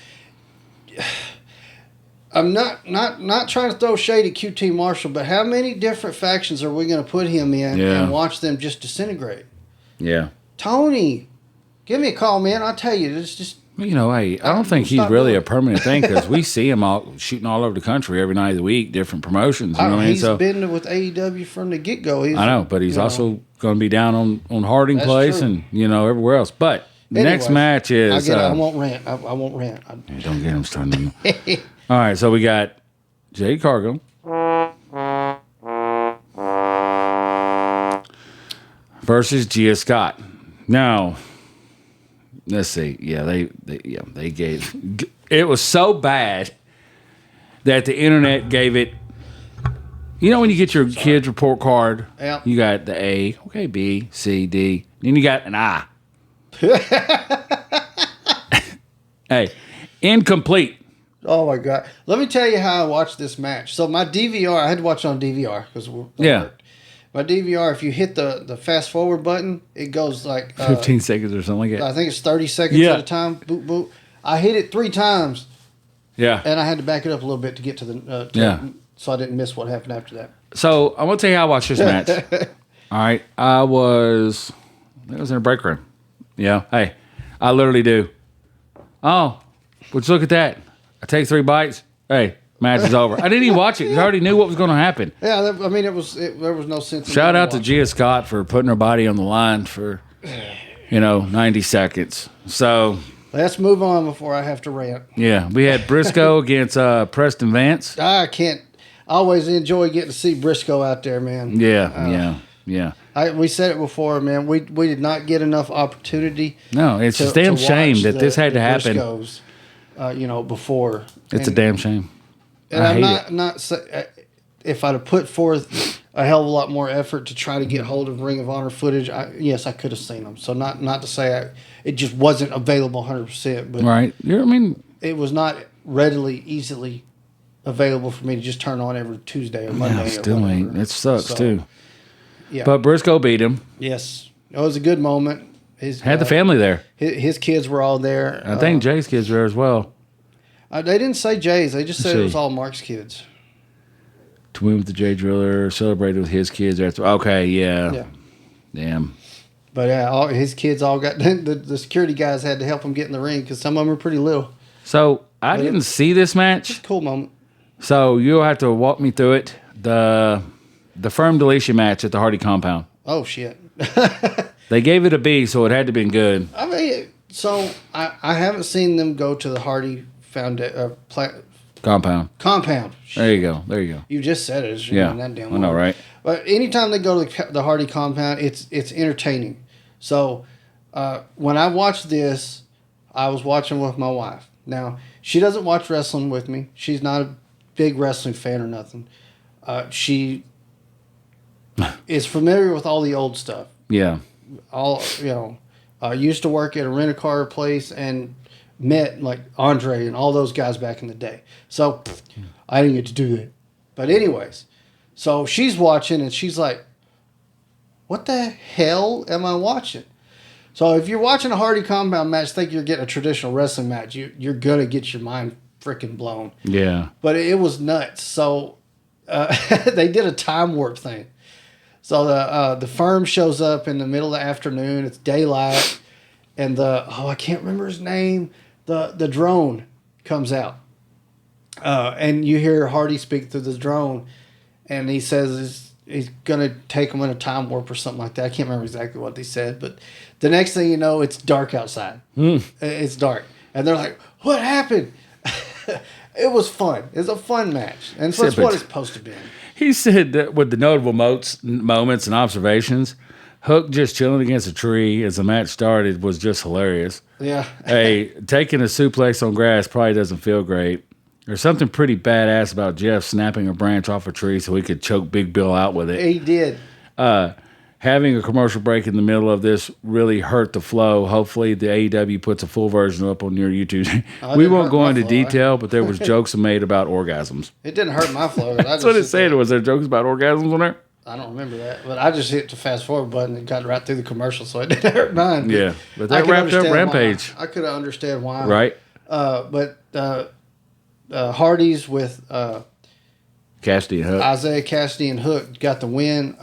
I'm not trying to throw shade at QT Marshall, but how many different factions are we going to put him in and watch them just disintegrate? Yeah. Tony, give me a call, man. I'll tell you, it's just... I don't think he's really a permanent thing because we see him shooting all over the country every night of the week, different promotions. You know what I mean? He's been with AEW from the get-go. I know, but he's also going to be down on Harding Place true. And, everywhere else. But the next match is... I won't rant. I won't rant. Don't get him started. All right, so we got Jade Cargill versus Gia Scott. Now, let's see. Yeah, they gave. It was so bad that the internet gave it. You know when you get your kid's report card, Yep. you got the A, okay, B, C, D, then you got an I. Hey, incomplete. Oh my God! Let me tell you how I watched this match. So my DVR, I had to watch it on DVR because my DVR. If you hit the fast forward button, it goes like 15 seconds or something like that. I think it's 30 seconds at a time. Boop boop. I hit it 3 times. Yeah, and I had to back it up a little bit to get to the so I didn't miss what happened after that. So I'm gonna tell you how I watched this match. All right, I was in a break room. Yeah, hey, I literally do. Oh, would you look at that? I take 3 bites. Hey, match is over. I didn't even watch it because I already knew what was going to happen. Yeah, I mean, there was no sense. Shout out to Gia Scott for putting her body on the line for 90 seconds. So let's move on before I have to rant. Yeah, we had Briscoe against Preston Vance. I always enjoy getting to see Briscoe out there, man. Yeah. We said it before, man. We did not get enough opportunity. No, it's just damn shame that this had to happen. Briscoes, before. It's a damn shame. And I'm not if I'd have put forth a hell of a lot more effort to try to get hold of Ring of Honor footage, yes, I could have seen them. So not to say it just wasn't available 100%, but right. It was not easily available for me to just turn on every Tuesday or Monday. Still ain't. It sucks too. Yeah. But Briscoe beat him. Yes, it was a good moment. Had the family there. His kids were all there. I think Jay's kids were there as well. They didn't say Jay's. They just said it was all Mark's kids. To win with the Jay Driller, celebrated with his kids. Okay, yeah. Damn. But all his kids all got the security guys had to help him get in the ring because some of them were pretty little. So I didn't see this match. It's a cool moment. So you'll have to walk me through it. The firm deletion match at the Hardy compound. Oh shit. They gave it a B, so it had to have been good. I mean, so I haven't seen them go to the Hardy Compound. There you go. You just said it. Yeah, that damn I know, right? But anytime they go to the Hardy compound, it's entertaining. So when I watched this, I was watching with my wife. Now, she doesn't watch wrestling with me. She's not a big wrestling fan or nothing. She is familiar with all the old stuff. Yeah. Used to work at a rent-a-car place and met like Andre and all those guys back in the day. So I didn't get to do that. But anyways, so she's watching and she's like, what the hell am I watching? So if you're watching a Hardy compound match, think you're getting a traditional wrestling match, you're going to get your mind freaking blown. Yeah. But it was nuts. So they did a time warp thing. So the firm shows up in the middle of the afternoon. It's daylight. And I can't remember his name. The drone comes out. And you hear Hardy speak through the drone. And he says he's going to take him in a time warp or something like that. I can't remember exactly what they said. But the next thing you know, it's dark outside. It's dark. And they're like, what happened? It was fun. It's a fun match. And so that's what it's supposed to be. He said that with the notable moments and observations, Hook just chilling against a tree as the match started was just hilarious. Yeah. Hey, taking a suplex on grass probably doesn't feel great. There's something pretty badass about Jeff snapping a branch off a tree so he could choke Big Bill out with it. He did. Having a commercial break in the middle of this really hurt the flow. Hopefully the AEW puts a full version up on your YouTube. We won't go into detail, but there was jokes made about orgasms. It didn't hurt my flow. That's what it said. Was there jokes about orgasms on there? I don't remember that, but I just hit the fast forward button and got right through the commercial, so it didn't hurt mine. Yeah, but that wrapped up Rampage. I could understand why. Right. But Hardy's with Cassidy and Hook. Isaiah Cassidy and Hook got the win.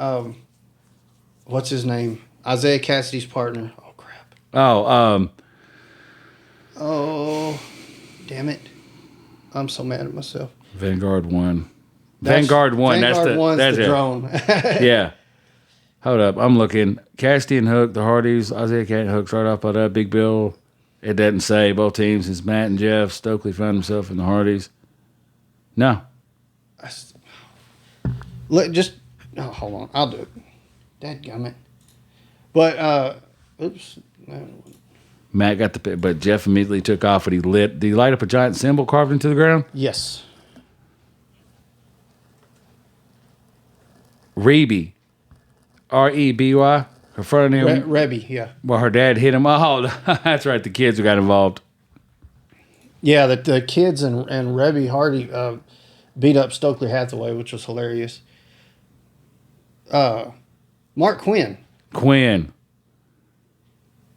What's his name? Isaiah Cassidy's partner. Oh, crap. Oh, damn it. I'm so mad at myself. Vanguard won. Vanguard won. That's the drone. Yeah. Hold up. I'm looking. Cassidy and Hook, the Hardys, Isaiah Cassidy and Hook started off by that. Big Bill. It doesn't say both teams. Since Matt and Jeff, Stokely found himself in the Hardys. No. Hold on. I'll do it. Dadgummit. But oops. Matt got the, but Jeff immediately took off. And did he light up a giant symbol carved into the ground? Yes. Reby, Reby, her front name. Rebby, yeah. Well, her dad hit him. Oh, that's right. The kids who got involved. Yeah, the kids and Rebby Hardy beat up Stokely Hathaway, which was hilarious. Mark Quinn. Quinn.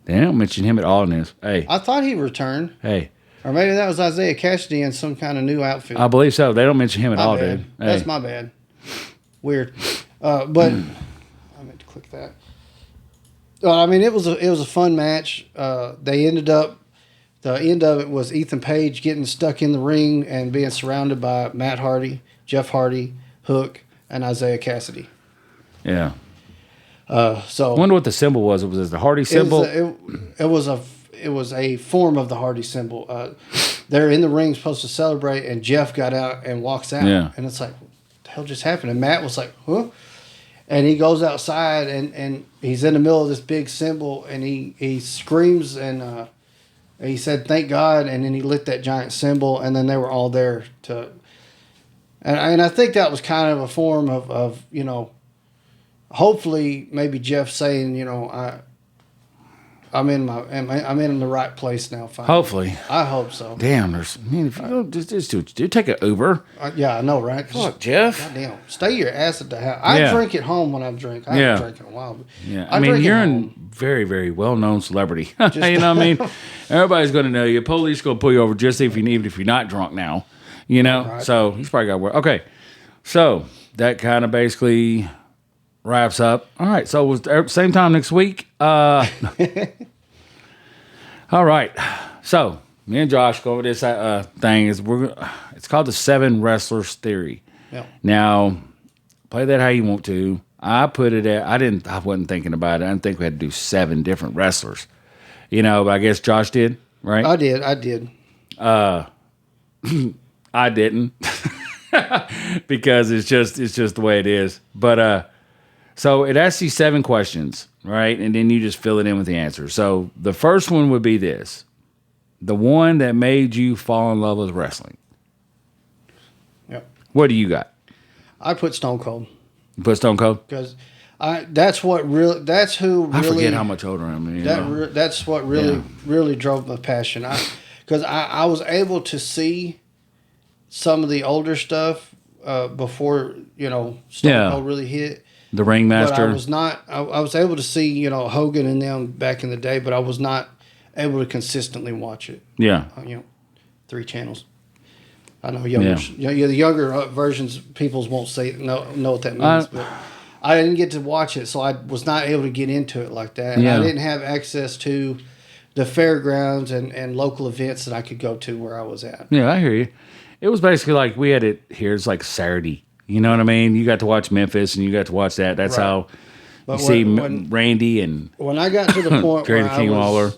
They don't mention him at all in this. Hey. I thought he returned. Hey. Or maybe that was Isaiah Cassidy in some kind of new outfit. I believe so. They don't mention him at all, bad. dude. That's my bad. Weird. But I meant to click that. I mean, it was a fun match. They ended up. The end of it was Ethan Page getting stuck in the ring and being surrounded by Matt Hardy, Jeff Hardy, Hook, and Isaiah Cassidy. Yeah. So I wonder what the symbol was. It was the Hardy symbol. It was a form of the Hardy symbol. They're in the ring supposed to celebrate, and Jeff got out and walks out. Yeah. And it's like, what the hell just happened? And Matt was like, huh? And he goes outside, and he's in the middle of this big symbol, and he screams, and he said, thank God, and then he lit that giant symbol, and then they were all there to... And I think that was kind of a form of you know, hopefully maybe Jeff saying, you know, I'm in the right place now. Finally. Hopefully. I hope so. Damn, if you don't just do take an Uber. Yeah, I know, right? Fuck, Jeff. Goddamn, stay your ass at the house. I drink at home when I drink. I haven't drank in a while. But yeah, I mean, you're a very, very well-known celebrity. You know what I mean? Everybody's going to know you. Police going to pull you over just even if you're not drunk now. You know? Right. So he's probably got work. Okay. So that kind of basically wraps up. All right. So it was same time next week. All right. So me and Josh go over this thing. It's called the 7 Wrestlers Theory. Yep. Now, play that how you want to. I put it at, I wasn't thinking about it. I didn't think we had to do 7 different wrestlers. You know, but I guess Josh did, right? I did. I didn't. Because it's just the way it is. But so it asks you 7 questions, right? And then you just fill it in with the answers. So the first one would be this. The one that made you fall in love with wrestling. Yep. What do you got? I put Stone Cold. You put Stone Cold? Because that's who really... I forget how much older I am. That's what really drove my passion. Because I was able to see some of the older stuff before, you know, Stone Cold really hit. The Ringmaster. But I was not... I was able to see, you know, Hogan and them back in the day, but I was not able to consistently watch it. Yeah. 3 channels. I know the younger versions, people won't know what that means, but I didn't get to watch it, so I was not able to get into it like that. And I didn't have access to the fairgrounds and local events that I could go to where I was at. Yeah, I hear you. It was basically like we had it here. It's like Saturday. You know what I mean? You got to watch Memphis, and you got to watch that. That's how you see Randy and when I got to the point where King Lawler.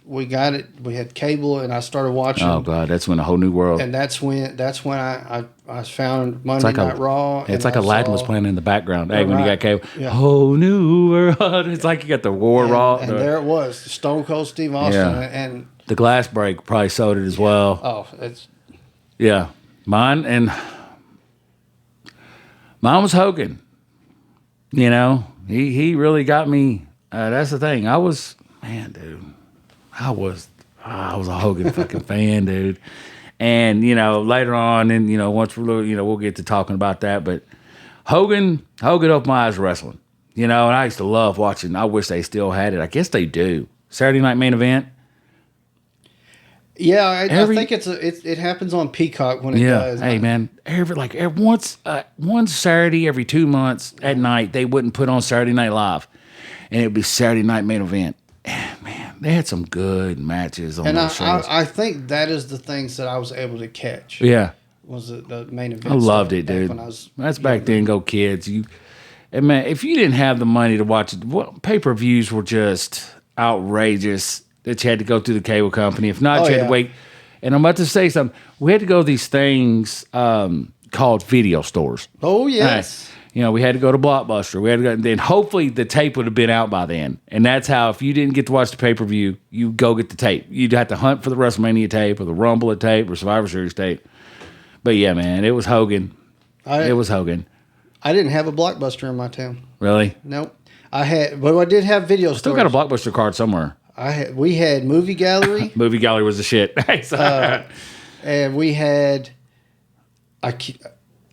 We got it. We had cable, and I started watching. Oh God, that's when a whole new world. And that's when I found Monday Night Raw. It's like Aladdin was playing in the background. Hey, when you got cable, whole new world. It's like you got the War Raw. And there it was, Stone Cold Steve Austin, and the glass break probably sold it as well. Oh, it's mine was Hogan. You know, he really got me. That's the thing. I was a Hogan fucking fan, dude. And, you know, later on, and, you know, once we'll get to talking about that, but Hogan opened my eyes to wrestling. You know, and I used to love watching. I wish they still had it. I guess they do. Saturday Night Main Event. Yeah, I think it happens on Peacock when it does. Hey, man, once Saturday every 2 months at night, they wouldn't put on Saturday Night Live, and it would be Saturday Night Main Event. Man, they had some good matches on those shows. I think that is the things that I was able to catch. Yeah. Was the main event. I loved it, dude. That's back then, go kids. And man, if you didn't have the money to watch it, pay-per-views were just outrageous that you had to go through the cable company. If not, you had to wait. And I'm about to say something. We had to go to these things called video stores. Oh, yes. we had to go to Blockbuster. We had to go, then hopefully the tape would have been out by then. And that's how, if you didn't get to watch the pay-per-view, you go get the tape. You'd have to hunt for the WrestleMania tape or the Rumble tape or Survivor Series tape. But yeah, man, it was Hogan. It was Hogan. I didn't have a Blockbuster in my town. Really? Nope. But I did have video stores. Still got a Blockbuster card somewhere. We had Movie Gallery. Movie Gallery was the shit. And we had...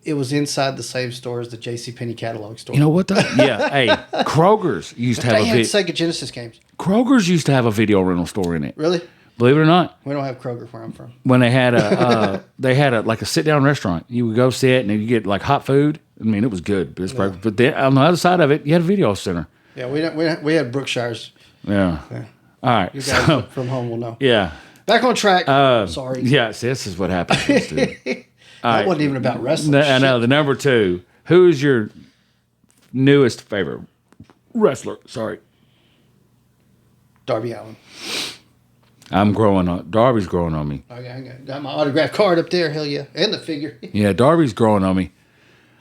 It was inside the same store as the JCPenney catalog store. You know what? Yeah. Hey, Kroger's used to have they had Sega Genesis games. Kroger's used to have a video rental store in it. Really? Believe it or not. We don't have Kroger where I'm from. When they had like a sit down restaurant, you would go sit and you get like hot food. I mean, it was good. It was perfect. But then on the other side of it, you had a video center. Yeah, we had Brookshire's. Yeah. All right. You guys from home will know. Yeah. Back on track. Sorry. Yes, this is what happened. That wasn't even about wrestling. I know. The number 2. Who is your newest favorite wrestler? Sorry. Darby Allin. Darby's growing on me. Okay, I got my autograph card up there. Hell yeah. And the figure. Yeah, Darby's growing on me.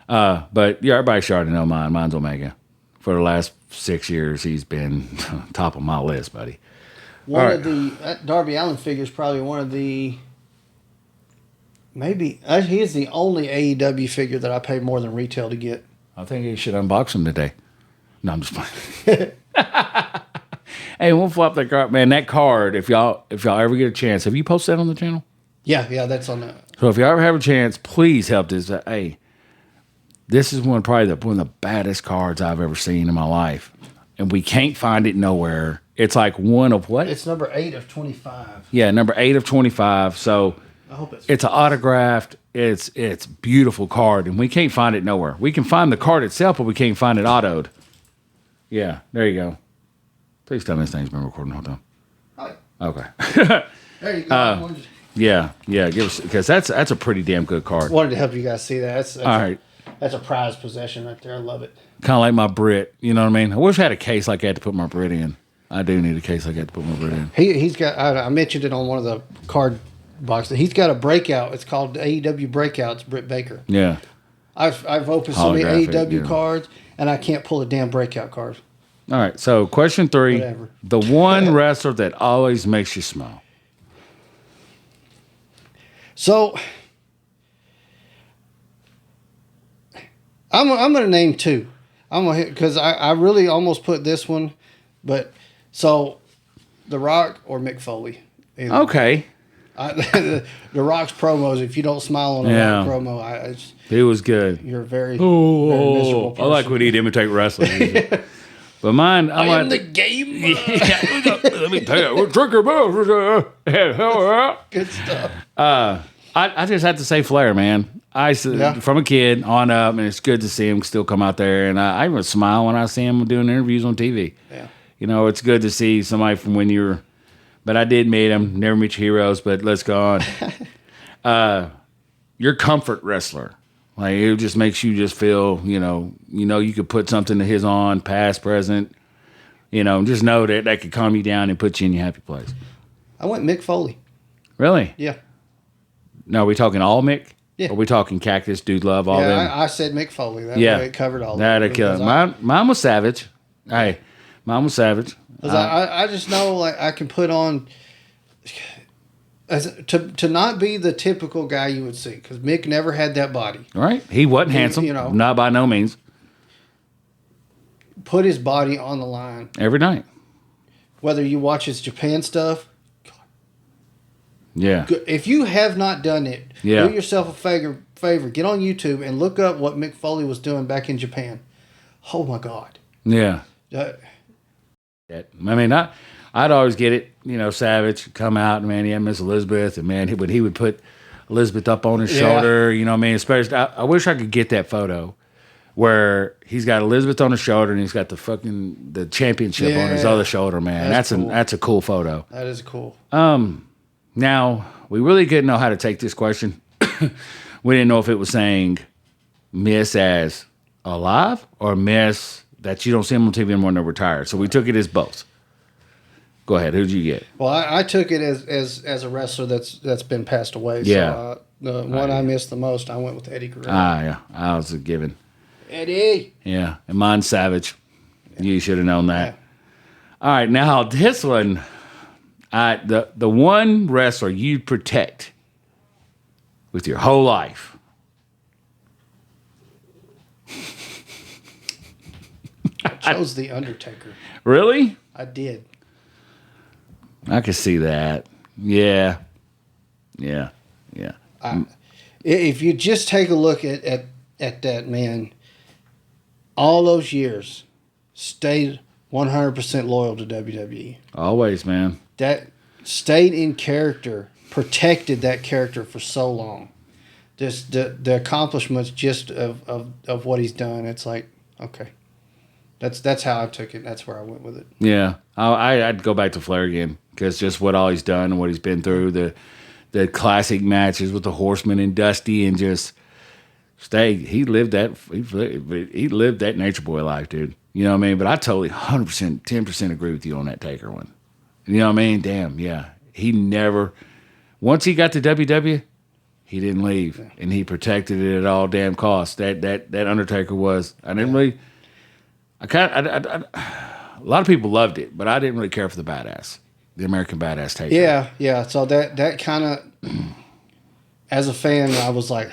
But yeah, everybody should already know mine. Mine's Omega. For the last 6 years, he's been top of my list, buddy. That Darby Allin figure is probably one of the... Maybe he is the only AEW figure that I paid more than retail to get. I think you should unbox him today. No, I'm just playing. Hey, we'll flop that card, man. That card, if y'all ever get a chance, have you posted that on the channel? Yeah, that's on the. So if y'all ever have a chance, please help this. Hey, this is probably one of the baddest cards I've ever seen in my life, and we can't find it nowhere. It's like one of what? It's number 8 of 25. Yeah, number 8 of 25. So. I hope it's an autographed. It's beautiful card, and we can't find it nowhere. We can find the card itself, but we can't find it autoed. Yeah, there you go. Please tell me this thing's been recording the whole time. Hi. Okay. There you go. Yeah. Give us, because that's a pretty damn good card. Wanted to help you guys see that. That's all right. That's a prized possession right there. I love it. Kind of like my Brit. You know what I mean? I wish I had a case like that to put my Brit in. I do need a case like that to put my Brit in. He's got. I mentioned it on one of the card box. He's got a breakout. It's called AEW Breakouts. Britt Baker. Yeah, I've opened so many AEW cards, and I can't pull a damn breakout card. All right. So question 3: Whatever. The one wrestler that always makes you smile. So I'm going to name 2. I'm going to because I really almost put this one, but so The Rock or Mick Foley. Either. Okay. The Rock's promos. If you don't smile on a Rock promo, it was good. You're very miserable person. I like when he'd imitate wrestling. But mine, I am the game. Let me tell you, we're drinking Good stuff. I just have to say Flair, man. From a kid on up, and it's good to see him still come out there. And I even smile when I see him doing interviews on TV. Yeah. It's good to see somebody from when you were. But I did meet him. Never meet your heroes, but let's go on. Your comfort wrestler. Like, it just makes you just feel, you could put something to his on, past, present. Just know that could calm you down and put you in your happy place. I went Mick Foley. Really? Yeah. No, are we talking all Mick? Yeah. Or are we talking Cactus, Dude Love, all them? I said Mick Foley. That way it covered all of it. That'd kill it. Mine was Savage. Hey, mine was Savage. I just know, like, I can put on to not be the typical guy you would see, because Mick never had that body. Right? He wasn't handsome. Not by no means. Put his body on the line every night. Whether you watch his Japan stuff. Yeah. If you have not done it, do yourself a favor. Get on YouTube and look up what Mick Foley was doing back in Japan. Oh my God. Yeah. I mean, I'd always get it. Savage come out, and man, he had Miss Elizabeth, and man, he would put Elizabeth up on his shoulder. You know what I mean? Especially, I wish I could get that photo where he's got Elizabeth on his shoulder and he's got the championship on his other shoulder. Man, that's a cool photo. That is cool. Now we really couldn't know how to take this question. We didn't know if it was saying Miss as alive or Miss that you don't see him on TV anymore and they're retired. So we took it as both. Go ahead. Who'd you get? Well, I took it as a wrestler that's been passed away. Yeah. So the one I missed the most, I went with Eddie Guerrero. Yeah. I was a given. Eddie. Yeah, and mine's Savage. You should have known that. Yeah. All right, now this one, the one wrestler you'd protect with your whole life. I chose The Undertaker. Really? I did. I could see that. Yeah. If you just take a look at that man, all those years, stayed 100% loyal to WWE. Always, man. That stayed in character, protected that character for so long. Just the accomplishments just of what he's done. It's like, okay. That's how I took it. That's where I went with it. Yeah. I'd go back to Flair again because just what all he's done and what he's been through, the classic matches with the Horseman and Dusty, and just he lived that Nature Boy life, dude. You know what I mean? But I totally 100%, 10% agree with you on that Taker one. You know what I mean? Damn, yeah. He never, once he got to WW, he didn't leave, and he protected it at all damn costs. That Undertaker was. I didn't really. A lot of people loved it, but I didn't really care for the badass, the American Badass Taker. Yeah. So that kind of, as a fan, I was like,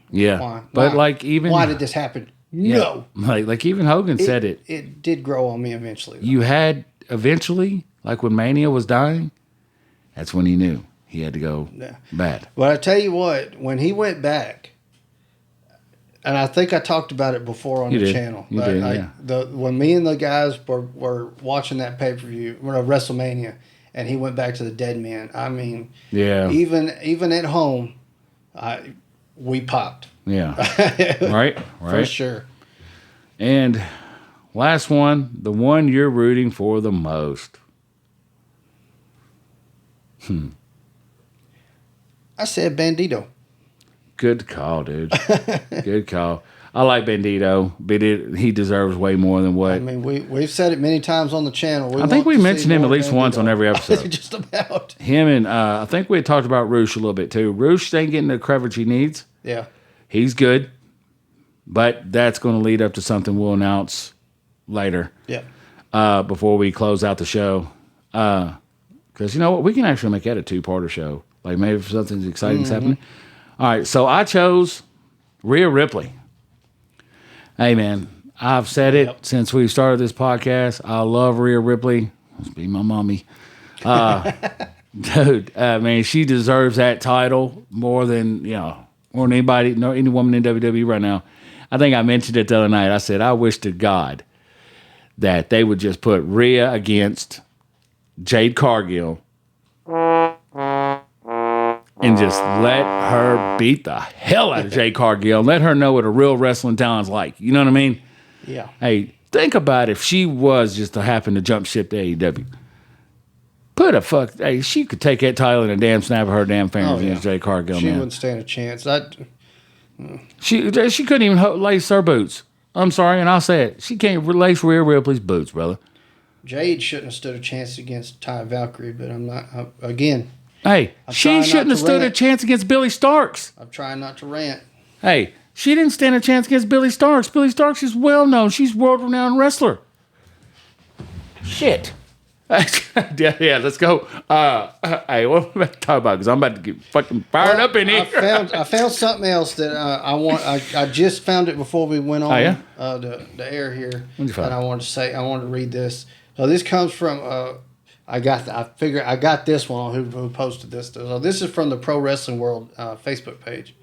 yeah. Why? But like even why did this happen? No. Like even Hogan said it. It did grow on me eventually. Though. You had eventually, like when Mania was dying, that's when he knew he had to go bad. But I tell you what, when he went back. And I think I talked about it before on the channel. You did. When me and the guys were watching that pay-per-view, WrestleMania, and he went back to the Dead Man. I mean, even at home, we popped. Yeah. right. For sure. And last one, the one you're rooting for the most. I said Bandito. Good call, dude. Good call. I like Bandito, but he deserves way more than what. I mean, we've said it many times on the channel. I think we mentioned him at least once on every episode. Just about. Him and I think we had talked about Roosh a little bit too. Roosh ain't getting the coverage he needs. Yeah. He's good, but that's going to lead up to something we'll announce later. Yeah. Before we close out the show. Because you know what? We can actually make that a two-parter show. Like maybe if something exciting's happening. All right, so I chose Rhea Ripley. Hey, man, I've said it since we started this podcast. I love Rhea Ripley. Must be my mommy. Dude, I mean, she deserves that title more than anybody, any woman in WWE right now. I think I mentioned it the other night. I said, I wish to God that they would just put Rhea against Jade Cargill and just let her beat the hell out of Jade Cargill and let her know what a real wrestling talent's like. You know what I mean? Yeah. Hey, think about if she was just to happen to jump ship to AEW. Hey, she could take that title in a damn snap of her damn fingers against Jade Cargill, She man. wouldn't stand a chance. She couldn't even lace her boots. I'm sorry, and I'll say it. She can't lace Rhea Ripley's boots, brother. Jade shouldn't have stood a chance against Ty Valkyrie, but I'm not, again. Hey, she shouldn't have stood a chance against Billy Starks. I'm trying not to rant. Hey, she didn't stand a chance against Billy Starks. Billy Starks is well known. She's a world-renowned wrestler. Shit. Yeah, let's go. Hey, what am I about to talk about? Because I'm about to get fucking fired up in here. I found something else that I want. I just found it before we went on the air here, and I wanted to read this. So this comes from. I got this one on who posted this. So this is from the Pro Wrestling World Facebook page.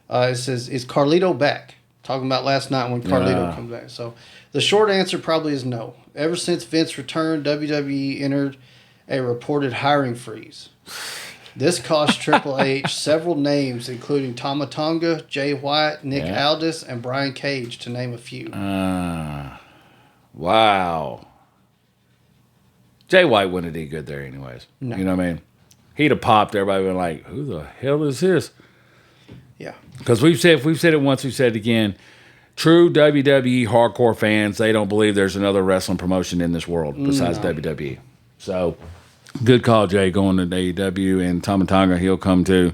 It says, "Is Carlito back?" Talking about last night when Carlito comes back. So the short answer probably is no. Ever since Vince returned, WWE entered a reported hiring freeze. This cost Triple H several names, including Tama Tonga, Jay White, Nick Aldis, and Brian Cage, to name a few. Wow. Jay White wouldn't have did good there anyways. No. You know what I mean? He'd have popped. Everybody would have been like, who the hell is this? Yeah. Because we've said it once, we've said it again. True WWE hardcore fans, they don't believe there's another wrestling promotion in this world besides WWE. So, good call, Jay, going to AEW, and Tama Tonga, he'll come too.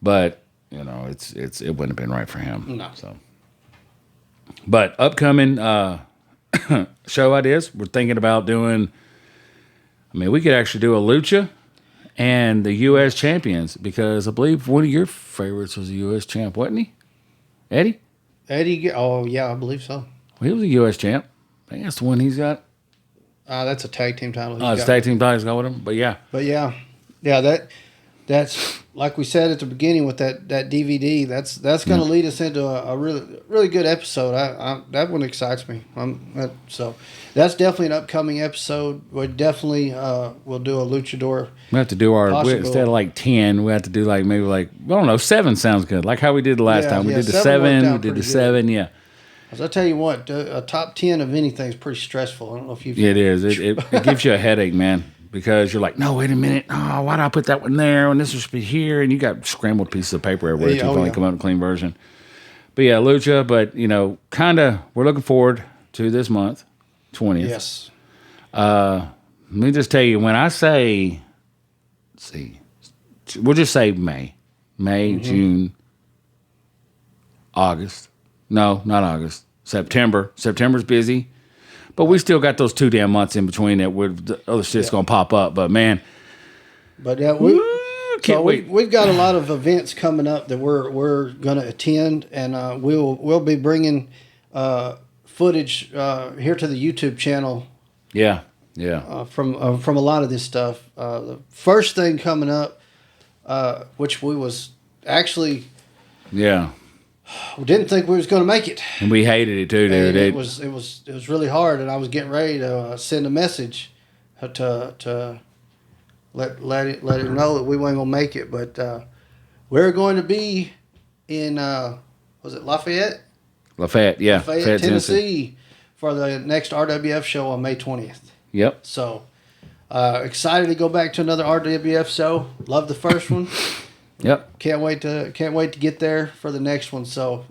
But, it wouldn't have been right for him. No. So, But upcoming show ideas, we're thinking about doing. I mean, we could actually do a lucha and the U.S. champions, because I believe one of your favorites was a U.S. champ, wasn't he? Eddie? Oh, yeah, I believe so. Well, he was a U.S. champ. I think that's the one he's got. That's a tag team title. It's tag team title he's got with him. But yeah. That's like we said at the beginning with that DVD. That's going to lead us into a really good episode. That one excites me. So that's definitely an upcoming episode. We definitely will do a luchador. We have to do instead of like 10, we have to do like maybe like, I don't know, 7 sounds good. Like how we did the last time. We did the 7. We did the 7. Yeah. As I tell you what, a top 10 of anything is pretty stressful. I don't know if you've. It is. It gives you a headache, man. Because you're like, no, wait a minute. Oh, why did I put that one there? And this should be here. And you got scrambled pieces of paper everywhere to finally come out in a clean version. But yeah, Lucha. But, we're looking forward to this month, 20th. Yes. Let me just tell you, when I say, let's see, we'll just say May, June, August. No, not August. September. September's busy. But we still got those 2 damn months in between that the other shit's going to pop up. But, man. But yeah, can't wait. We've got a lot of events coming up that we're going to attend. And we'll be bringing footage here to the YouTube channel. Yeah. From a lot of this stuff. The first thing coming up, which we was actually... Yeah. We didn't think we was going to make it, and we hated it too, dude. It was really hard, and I was getting ready to send a message to let it know that we weren't going to make it. But we're going to be in was it Lafayette? Lafayette, yeah, Lafayette, Tennessee, for the next RWF show on May 20th. Yep. So excited to go back to another RWF show. Love the first one. Yep. Can't wait to get there for the next one. So,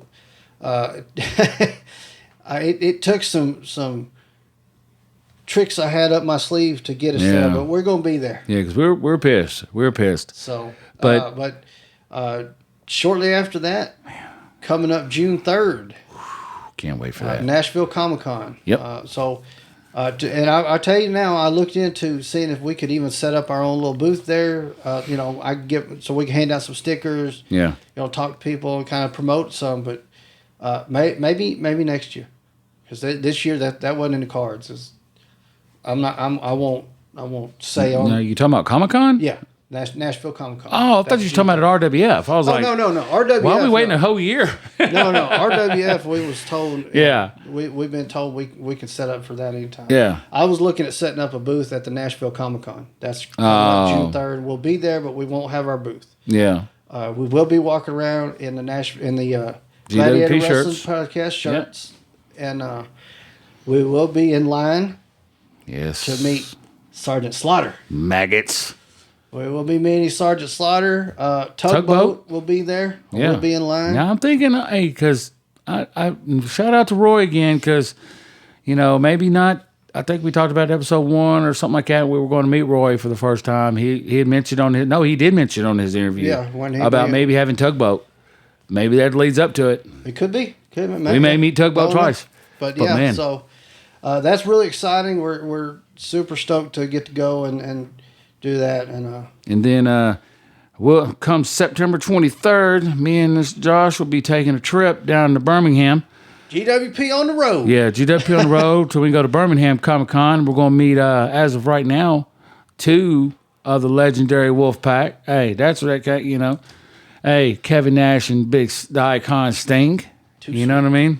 it took some tricks I had up my sleeve to get us there, but we're gonna be there. Yeah, because we're pissed. We're pissed. So, but shortly after that, coming up June 3rd. Can't wait for that. Nashville Comic-Con. Yep. And I tell you now, I looked into seeing if we could even set up our own little booth there. I could get so we can hand out some stickers. Yeah. Talk to people and kind of promote some. But maybe next year, because this year that wasn't in the cards. I won't say on. No, you talking about Comic-Con? Yeah. Nashville Comic-Con. Oh, I thought you were talking about at RWF. I was like, no. RWF. Why are we waiting a whole year? No. RWF, we was told. Yeah. We've been told we can set up for that anytime. Yeah. I was looking at setting up a booth at the Nashville Comic-Con. That's June 3rd. We'll be there, but we won't have our booth. Yeah. We will be walking around in the GWP Gladiator Wrestling shirts. Podcast shirts, and we will be in line. Yes. To meet Sergeant Slaughter. Maggots. We will be meeting Sergeant Slaughter. Tugboat will be there. Yeah. We'll be in line. Now I'm thinking, hey, because I shout out to Roy again, because, maybe not. I think we talked about episode 1 or something like that. We were going to meet Roy for the first time. He had mentioned he did mention on his interview about maybe having Tugboat. Maybe that leads up to it. It could be. We may meet Tugboat twice. But man. So that's really exciting. We're super stoked to get to go and do that. And then come September 23rd, me and Josh will be taking a trip down to Birmingham. GWP on the road. Yeah, GWP on the road. So we can go to Birmingham Comic-Con. We're going to meet, as of right now, 2 of the legendary Wolfpack. Hey, that's what that, Hey, Kevin Nash and the Icon Sting. You know what I mean?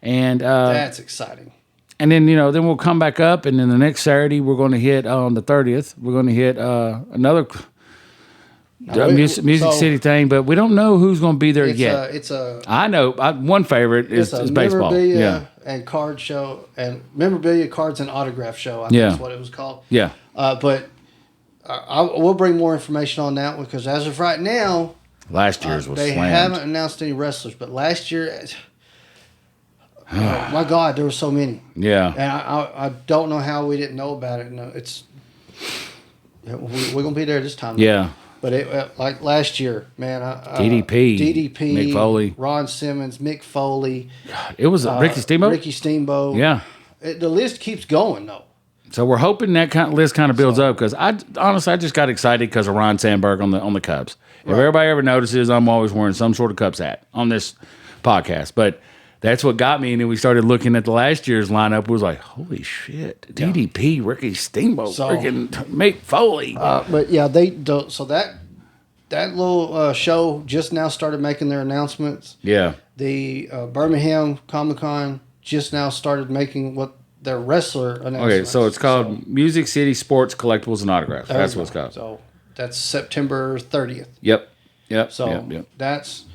And that's exciting. And then, then we'll come back up, and then the next Saturday, we're going to hit, on the 30th, we're going to hit another Music City thing, but we don't know who's going to be there yet. I know. One favorite is baseball. Yeah. And card show, and memorabilia, cards, and autograph show, I think that's what it was called. Yeah. But we'll bring more information on that one, because as of right now, last year's was they slammed. haven't announced any wrestlers, but last year... my God, there were so many. Yeah. And I don't know how we didn't know about it. No, we're going to be there this time. Yeah. But it like last year, man. DDP, Mick Foley, Ron Simmons, Mick Foley. It was Ricky Steamboat. Ricky Steamboat. Yeah. The list keeps going though. So we're hoping that list kind of builds up because I just got excited because of Ron Sandberg on the Cubs. If everybody ever notices, I'm always wearing some sort of Cubs hat on this podcast. But that's what got me. And then we started looking at the last year's lineup. It was like, holy shit, DDP, Ricky Steamboat, freaking Mick Foley. But yeah, they don't. So that little show just now started making their announcements. Yeah. The Birmingham Comic-Con just now started making what their wrestler announcements. Okay, so it's called Music City Sports Collectibles and Autographs. That's what it's called. So that's September 30th. Yep. So that's...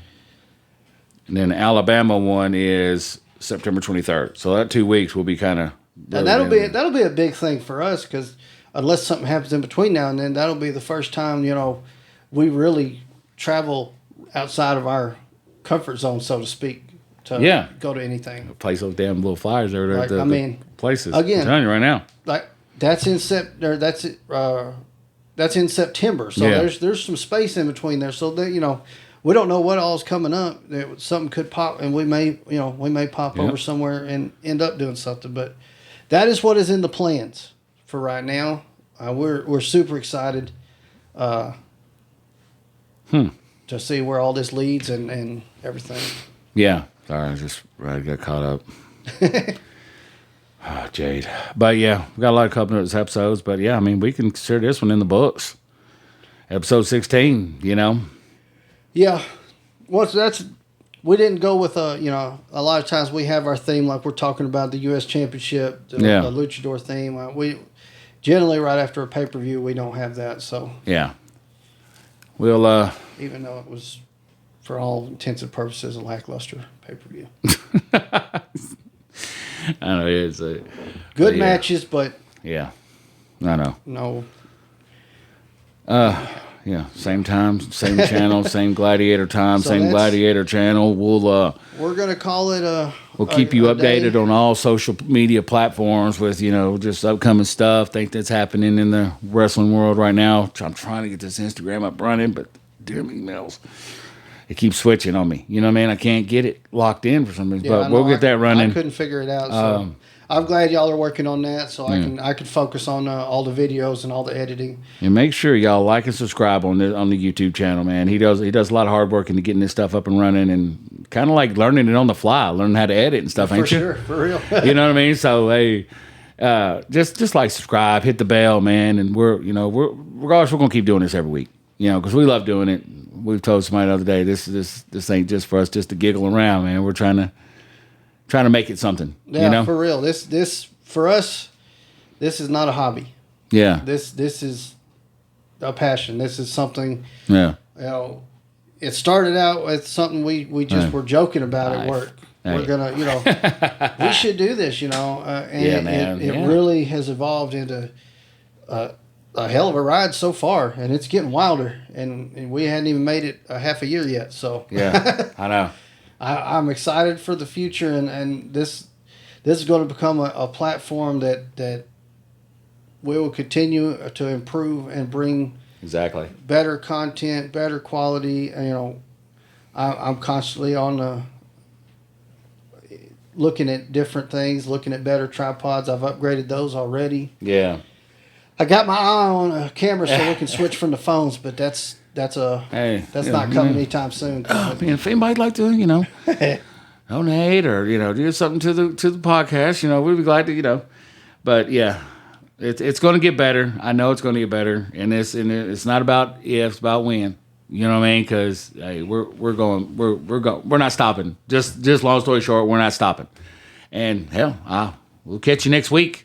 And then the Alabama one is September 23rd. So that 2 weeks will be kind of... And that'll be a big thing for us because unless something happens in between now and then, that'll be the first time, we really travel outside of our comfort zone, so to speak, to go to anything. Place those damn little flyers there. Like, places. Again, I'm telling you right now. Like that's in September. So there's some space in between there. So that, we don't know what all's coming up. Something could pop, and we may pop over somewhere and end up doing something. But that is what is in the plans for right now. We're super excited to see where all this leads and everything. Yeah. Sorry, I got caught up. Jade. But yeah, we got a lot of couple of episodes. But yeah, I mean, we can consider this one in the books. Episode 16, Yeah. Well, we didn't go with a lot of times we have our theme like we're talking about the U.S. Championship, the Luchador theme. We generally right after a pay-per-view we don't have that. So yeah, we'll even though it was for all intents and purposes a lackluster pay-per-view. I know it's good matches, but yeah, I know. No. Yeah, same time, same channel, same Gladiator time, same Gladiator channel. We're gonna call it we'll keep you updated on all social media platforms with just upcoming stuff. Think that's happening in the wrestling world right now. I'm trying to get this Instagram up running, but damn emails. It keeps switching on me. You know what I mean? I can't get it locked in for some reason, but we'll get that running. I couldn't figure it out. So I'm glad y'all are working on that, so I can focus on all the videos and all the editing. And make sure y'all like and subscribe on the YouTube channel, man. He does a lot of hard work into getting this stuff up and running, and kind of like learning it on the fly, learning how to edit and stuff. Ain't you? For sure, for real. You know what I mean? So hey, just like subscribe, hit the bell, man, and we're regardless, we're gonna keep doing this every week. Because we love doing it. We've told somebody the other day, this ain't just for us just to giggle around, man. We're trying to make it something. Yeah, for real. This for us, this is not a hobby. Yeah. This is a passion. This is something. Yeah. It started out with something we just were joking about at work. We're gonna, we should do this, and it really has evolved into a hell of a ride so far, and it's getting wilder, and we hadn't even made it a half a year yet. So yeah, I know. I'm excited for the future, and this is going to become a platform that we will continue to improve and bring better content, better quality. I'm constantly on looking at different things, looking at better tripods. I've upgraded those already. Yeah. I got my eye on a camera so we can switch from the phones, but that's not coming anytime soon. If anybody'd like to, donate or do something to the podcast, we'd be glad to, But yeah, it's going to get better. I know it's going to get better, and it's not about if, it's about when. You know what I mean? Because hey, we're not stopping. Just long story short, we're not stopping. And hell, we'll catch you next week.